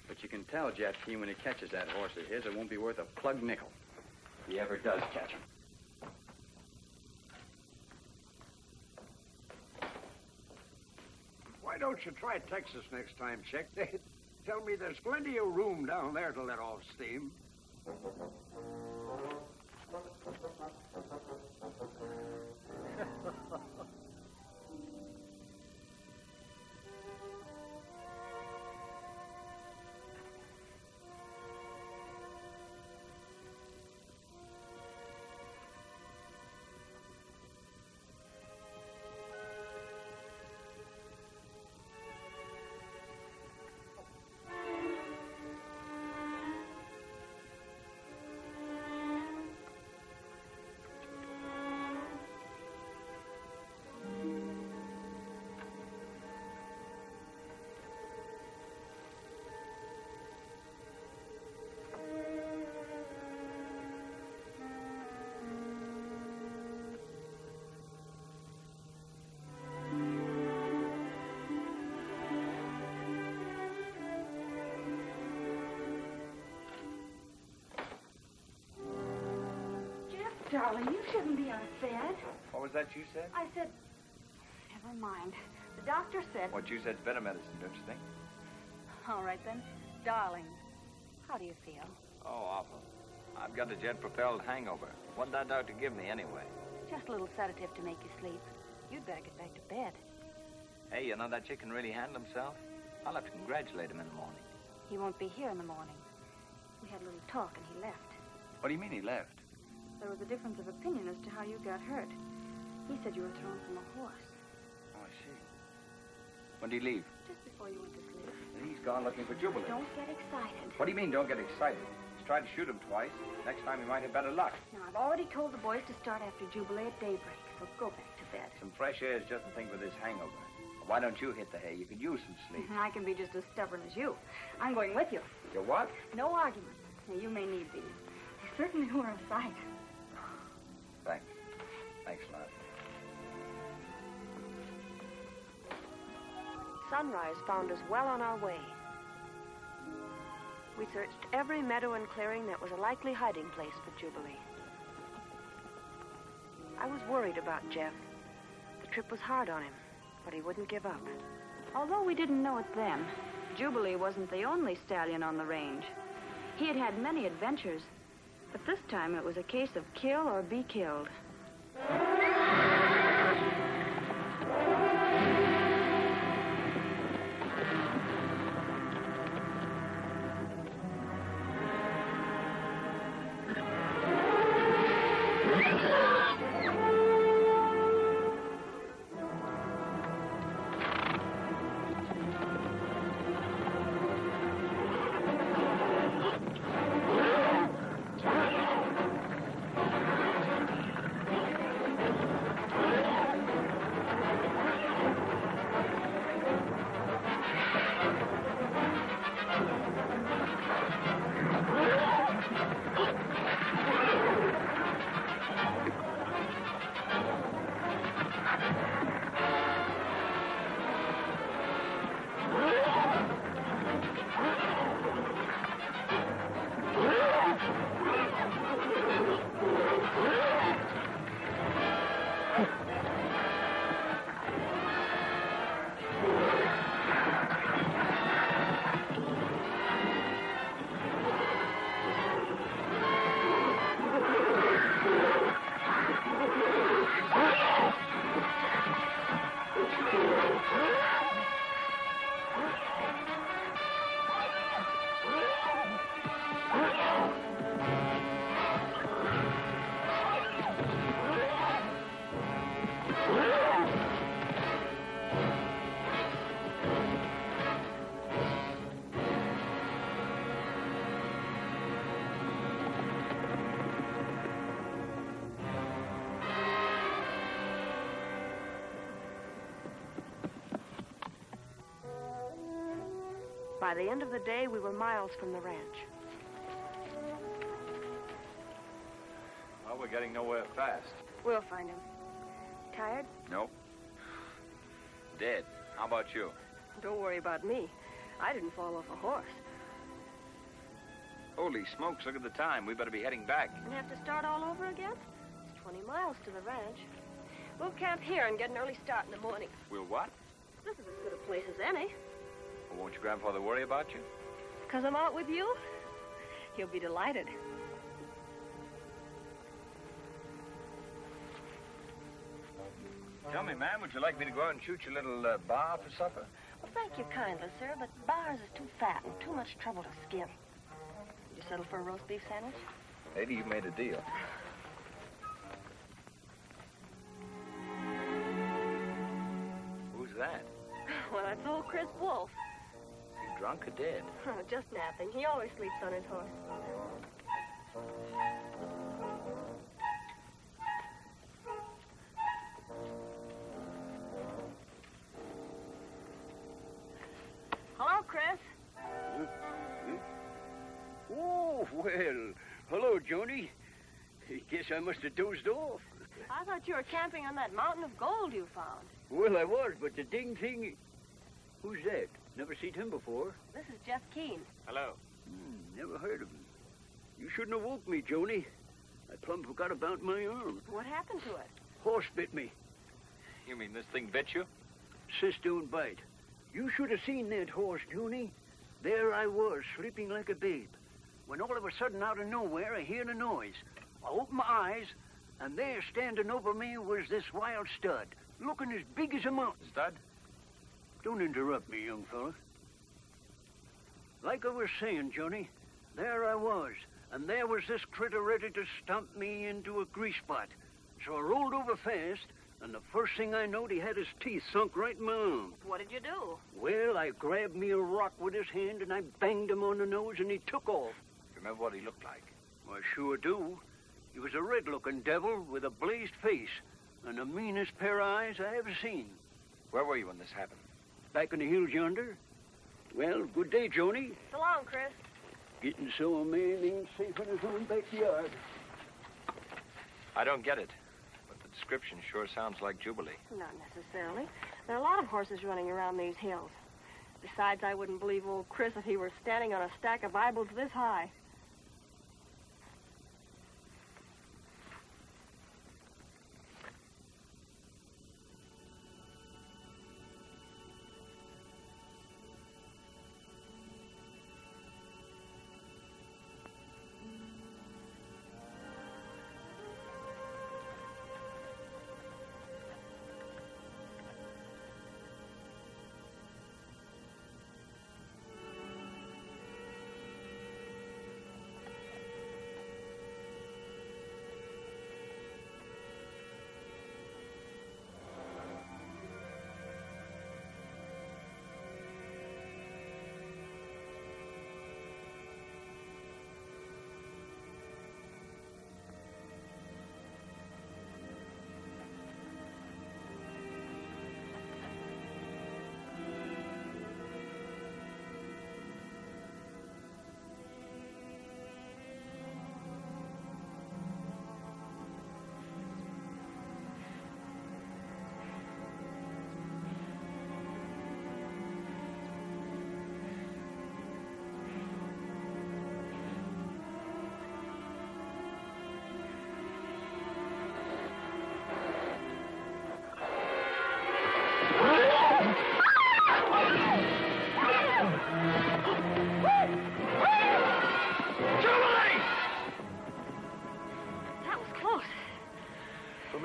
Speaker 6: But you can tell Jeff Keene when he catches that horse of his, it won't be worth a plug nickel. If he ever does catch him.
Speaker 2: Why don't you try Texas next time, Chick? They tell me there's plenty of room down there to let off steam.
Speaker 1: darling, you shouldn't be out of bed.
Speaker 4: What was that you said?
Speaker 1: I said, never mind. The doctor said...
Speaker 4: What you said's better medicine, don't you think?
Speaker 1: All right, then. Darling, how do you feel?
Speaker 4: Oh, awful. I've got a jet-propelled hangover. What'd that doctor give me, anyway?
Speaker 1: Just a little sedative to make you sleep. You'd better get back to bed.
Speaker 4: Hey, you know that chick can really handle himself? I'll have to congratulate him in the morning.
Speaker 1: He won't be here in the morning. We had a little talk and he left.
Speaker 4: What do you mean he left?
Speaker 1: There was a difference of opinion as to how you got hurt. He said you were thrown from a horse.
Speaker 4: Oh, I see. When did he leave?
Speaker 1: Just before you went to sleep.
Speaker 4: He's gone looking for Jubilee.
Speaker 1: Don't get excited.
Speaker 4: What do you mean, don't get excited? He's tried to shoot him twice. Next time he might have better luck.
Speaker 1: Now, I've already told the boys to start after Jubilee at daybreak, so go back to bed.
Speaker 4: Some fresh air is just the thing for this hangover. Why don't you hit the hay? You could use some sleep.
Speaker 1: I can be just as stubborn as you. I'm going with you.
Speaker 4: You what?
Speaker 1: No argument. Now, you may need these. They certainly were a sight.
Speaker 4: Thanks. Thanks a lot.
Speaker 12: Sunrise found us well on our way. We searched every meadow and clearing that was a likely hiding place for Jubilee. I was worried about Jeff. The trip was hard on him, but he wouldn't give up.
Speaker 1: Although we didn't know it then, Jubilee wasn't the only stallion on the range. He had had many adventures, but this time it was a case of kill or be killed.
Speaker 12: By the end of the day, we were miles from the ranch.
Speaker 3: Well, we're getting nowhere fast.
Speaker 12: We'll find him. Tired?
Speaker 4: Nope. Dead. How about you?
Speaker 12: Don't worry about me. I didn't fall off a horse.
Speaker 4: Holy smokes, look at the time. We better be heading back.
Speaker 12: And have to start all over again? It's 20 miles to the ranch. We'll camp here and get an early start in the morning.
Speaker 4: We'll what?
Speaker 12: This is as good a place as any.
Speaker 4: Well, won't your grandfather worry about you?
Speaker 12: 'Cause I'm out with you? He'll be delighted.
Speaker 4: Tell me, ma'am, would you like me to go out and shoot your little bar for supper?
Speaker 12: Well, thank you kindly, sir, but bars is too fat and too much trouble to skin. Did you settle for a roast beef sandwich?
Speaker 4: Lady, you've made a deal. Who's that?
Speaker 12: Well, that's old Chris Wolf.
Speaker 4: You drunk or dead?
Speaker 12: Oh, just napping. He always sleeps on his horse. Hello, Chris.
Speaker 13: Oh, well, hello, Joni. Guess I must have dozed off.
Speaker 12: I thought you were camping on that mountain of gold you found.
Speaker 13: Well, I was, but the ding thing... Who's that? Never seen him before.
Speaker 12: This is Jeff Keene.
Speaker 3: Hello.
Speaker 13: Never heard of him. You shouldn't have woke me, Joni. I plumb forgot about my arm.
Speaker 12: What happened to it?
Speaker 13: Horse bit me.
Speaker 10: You mean this thing bit you?
Speaker 13: Sis don't bite. You should have seen that horse, Junie. There I was, sleeping like a babe, when all of a sudden, out of nowhere, I hear a noise. I open my eyes, and there, standing over me, was this wild stud, looking as big as a mountain.
Speaker 10: Stud?
Speaker 13: Don't interrupt me, young fella. Like I was saying, Johnny, there I was, and there was this critter ready to stomp me into a grease spot. So I rolled over fast, and the first thing I knowed, he had his teeth sunk right in my arm.
Speaker 12: What did you do?
Speaker 13: Well, I grabbed me a rock with his hand, and I banged him on the nose, and he took off.
Speaker 10: Remember what he looked like?
Speaker 13: I sure do. He was a red-looking devil with a blazed face and the meanest pair of eyes I ever seen.
Speaker 10: Where were you when this happened?
Speaker 13: Back in the hills yonder. Well, good day, Joni.
Speaker 12: So long, Chris.
Speaker 13: Getting so a man ain't safe in his own backyard.
Speaker 10: I don't get it. But the description sure sounds like Jubilee.
Speaker 12: Not necessarily. There are a lot of horses running around these hills. Besides, I wouldn't believe old Chris if he were standing on a stack of Bibles this high.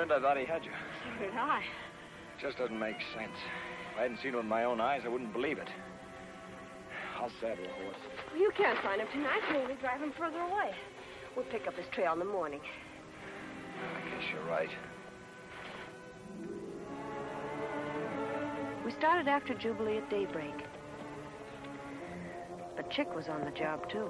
Speaker 10: I thought he had you.
Speaker 12: So did I.
Speaker 10: Just doesn't make sense. If I hadn't seen it with my own eyes, I wouldn't believe it. I'll saddle the horse.
Speaker 12: Well, you can't find him tonight. Maybe drive him further away. We'll pick up his trail in the morning.
Speaker 10: I guess you're right.
Speaker 1: We started after Jubilee at daybreak. But Chick was on the job, too.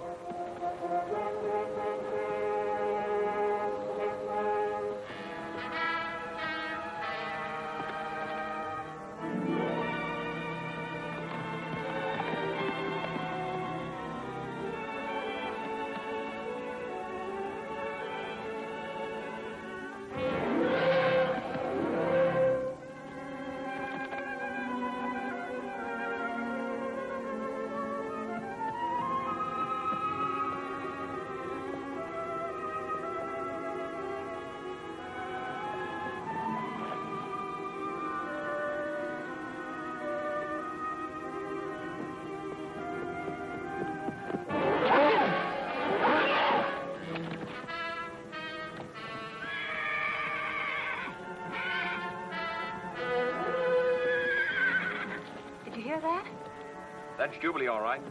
Speaker 10: That's Jubilee, all right.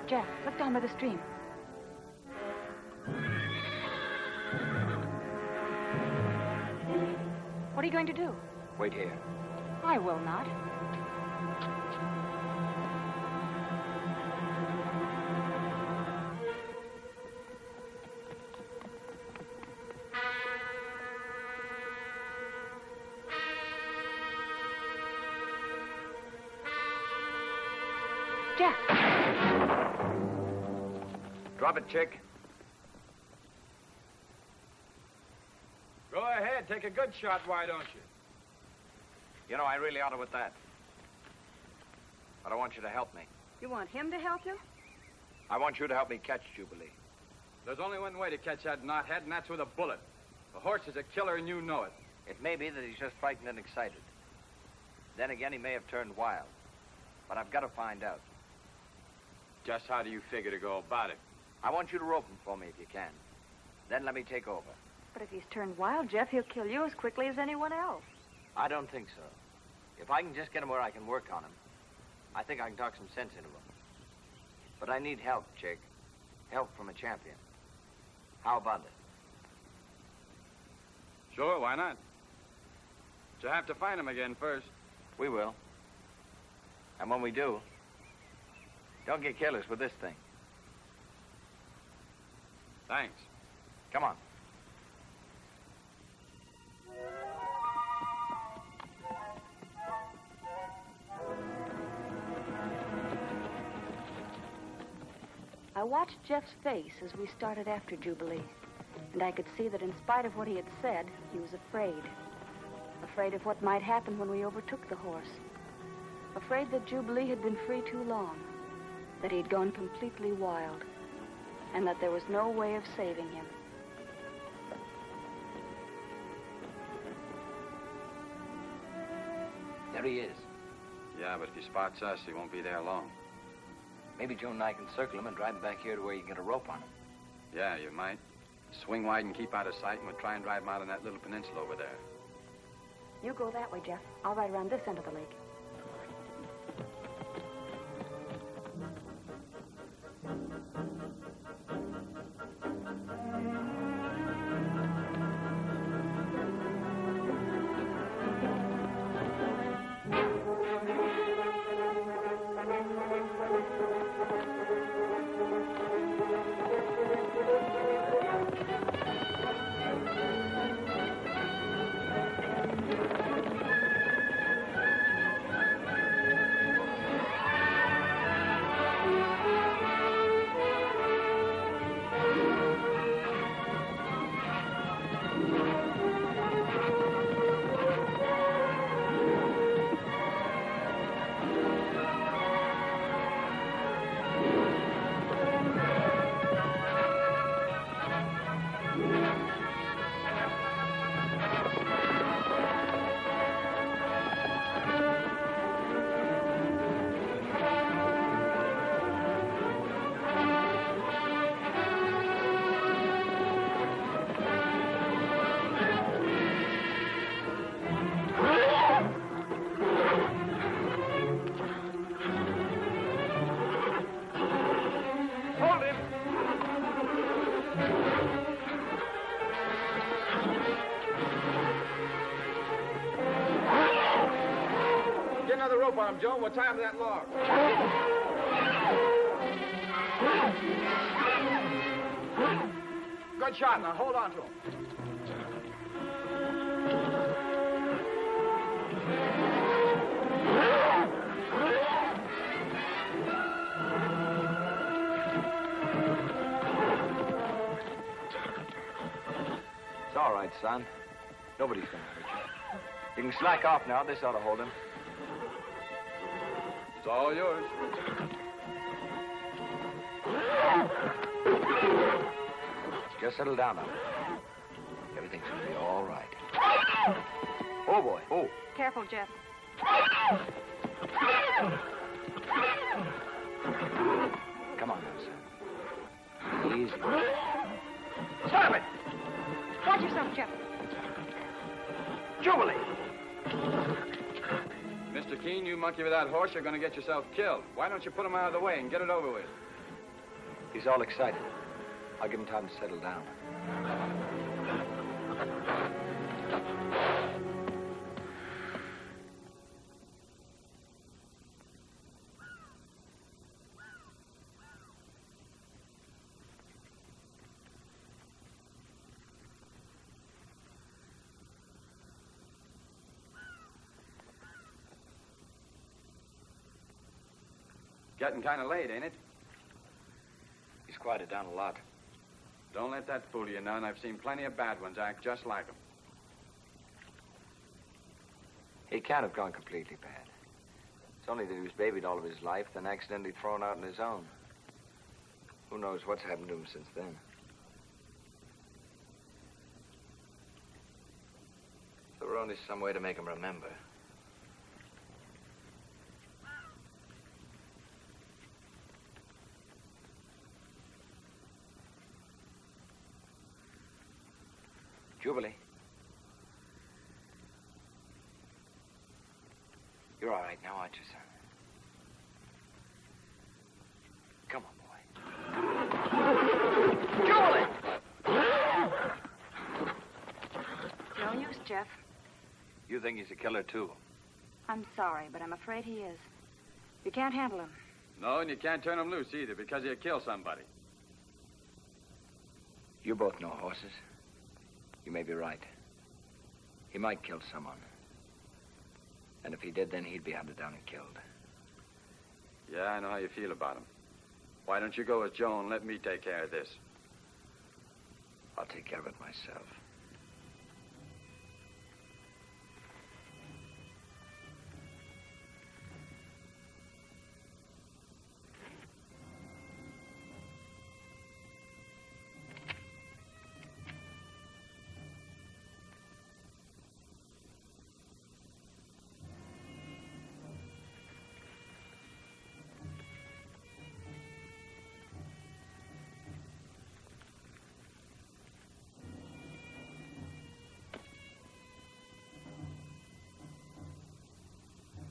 Speaker 1: Jack, look down by the stream. What are you going to do?
Speaker 10: Wait here.
Speaker 1: I will not. Jeff.
Speaker 4: Drop it, chick.
Speaker 3: Go ahead. Take a good shot, why don't you?
Speaker 4: You know, I really ought to with that. But I want you to help me.
Speaker 8: You want him to help you?
Speaker 4: I want you to help me catch Jubilee.
Speaker 3: There's only one way to catch that knothead, and that's with a bullet. The horse is a killer, and you know it.
Speaker 4: It may be that he's just frightened and excited. Then again, he may have turned wild. But I've got to find out.
Speaker 3: Just how do you figure to go about it?
Speaker 4: I want you to rope him for me if you can. Then let me take over.
Speaker 1: But if he's turned wild, Jeff, he'll kill you as quickly as anyone else.
Speaker 4: I don't think so. If I can just get him where I can work on him, I think I can talk some sense into him. But I need help, Chick. Help from a champion. How about it?
Speaker 3: Sure, why not? But you have to find him again first.
Speaker 4: We will. And when we do, don't get careless with this thing.
Speaker 3: Thanks.
Speaker 4: Come on.
Speaker 1: I watched Jeff's face as we started after Jubilee, and I could see that in spite of what he had said, he was afraid. Afraid of what might happen when we overtook the horse. Afraid that Jubilee had been free too long, that he'd gone completely wild, and that there was no way of saving him.
Speaker 4: There he is.
Speaker 3: Yeah, but if he spots us, he won't be there long.
Speaker 4: Maybe Joan and I can circle him and drive him back here to where you can get a rope on him.
Speaker 3: Yeah, you might. Swing wide and keep out of sight, and we'll try and drive him out on that little peninsula over there.
Speaker 1: You go that way, Jeff. I'll ride around this end of the lake.
Speaker 3: Joe, what time is that log? Good shot. Now hold on to him.
Speaker 4: It's all right, son. Nobody's gonna hurt you. You can slack off now. This ought to hold him.
Speaker 3: It's all yours.
Speaker 4: Just settle down now. Everything's gonna be all right. Oh, boy. Oh.
Speaker 1: Careful, Jeff.
Speaker 4: Come on now, son. Easy.
Speaker 3: Stop it!
Speaker 1: Watch yourself, Jeff.
Speaker 3: Jubilee! Mr. Keene, you monkey with that horse, you're going to get yourself killed. Why don't you put him out of the way and get it over with?
Speaker 4: He's all excited. I'll give him time to settle down.
Speaker 3: Getting kind of late, ain't it?
Speaker 4: He's quieted down a lot.
Speaker 3: Don't let that fool you none. I've seen plenty of bad ones act just like him.
Speaker 4: He can't have gone completely bad. It's only that he was babied all of his life, then accidentally thrown out on his own. Who knows what's happened to him since then? There were only some way to make him remember. Jubilee. You're all right now, aren't you, son? Come on, boy.
Speaker 1: Jubilee! No use, Jeff.
Speaker 4: You think he's a killer, too?
Speaker 1: I'm sorry, but I'm afraid he is. You can't handle him.
Speaker 3: No, and you can't turn him loose either because he'll kill somebody.
Speaker 4: You both know horses. You may be right. He might kill someone. And if he did, then he'd be hunted down and killed.
Speaker 3: Yeah, I know how you feel about him. Why don't you go with Joe and let me take care of this?
Speaker 4: I'll take care of it myself.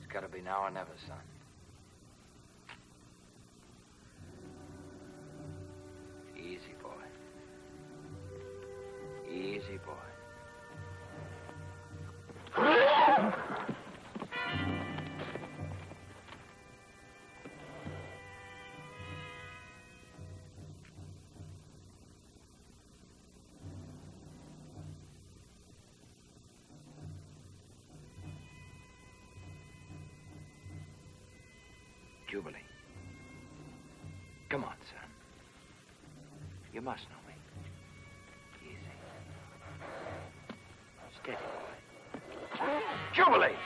Speaker 4: It's got to be now or never, son. Easy, boy. Easy, boy. Jubilee. Come on, son. You must know me. Easy. Steady, boy. Jubilee!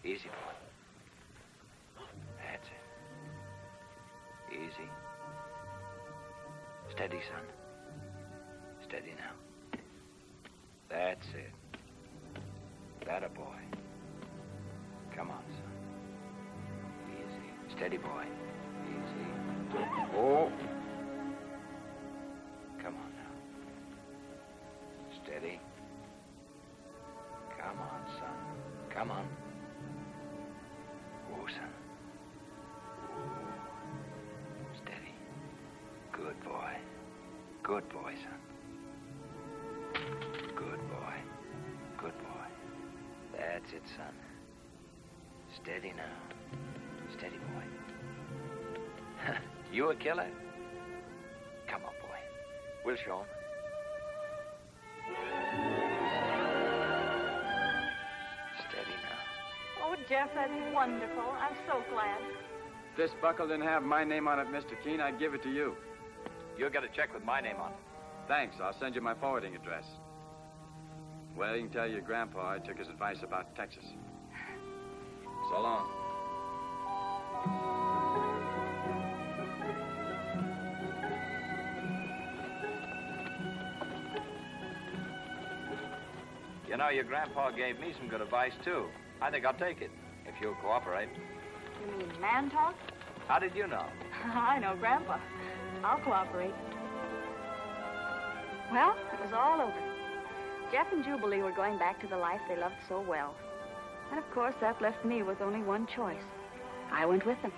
Speaker 4: Easy, boy. That's it. Easy. Steady, son. Steady now. That's it. That a boy. Come on, son. Easy. Steady, boy. Easy. Oh. Come on now. Steady. Come on, son. Come on. Oh, son. Oh. Steady. Good boy. Good boy, son. Good boy. Good boy. That's it, son. Steady now. Steady, boy. You a killer? Come on, boy. We'll show him. Steady now.
Speaker 12: Oh, Jeff, that's wonderful. I'm so glad.
Speaker 3: If this buckle didn't have my name on it, Mr. Keene, I'd give it to you.
Speaker 4: You'll get a check with my name on it.
Speaker 3: Thanks. I'll send you my forwarding address. Well, you can tell your grandpa I took his advice about Texas. So long.
Speaker 4: You know, your grandpa gave me some good advice, too. I think I'll take it, if you'll cooperate.
Speaker 1: You mean man talk?
Speaker 4: How did you know?
Speaker 1: I know Grandpa. I'll cooperate. Well, it was all over. Jeff and Jubilee were going back to the life they loved so well. And of course, that left me with only one choice. I went with them.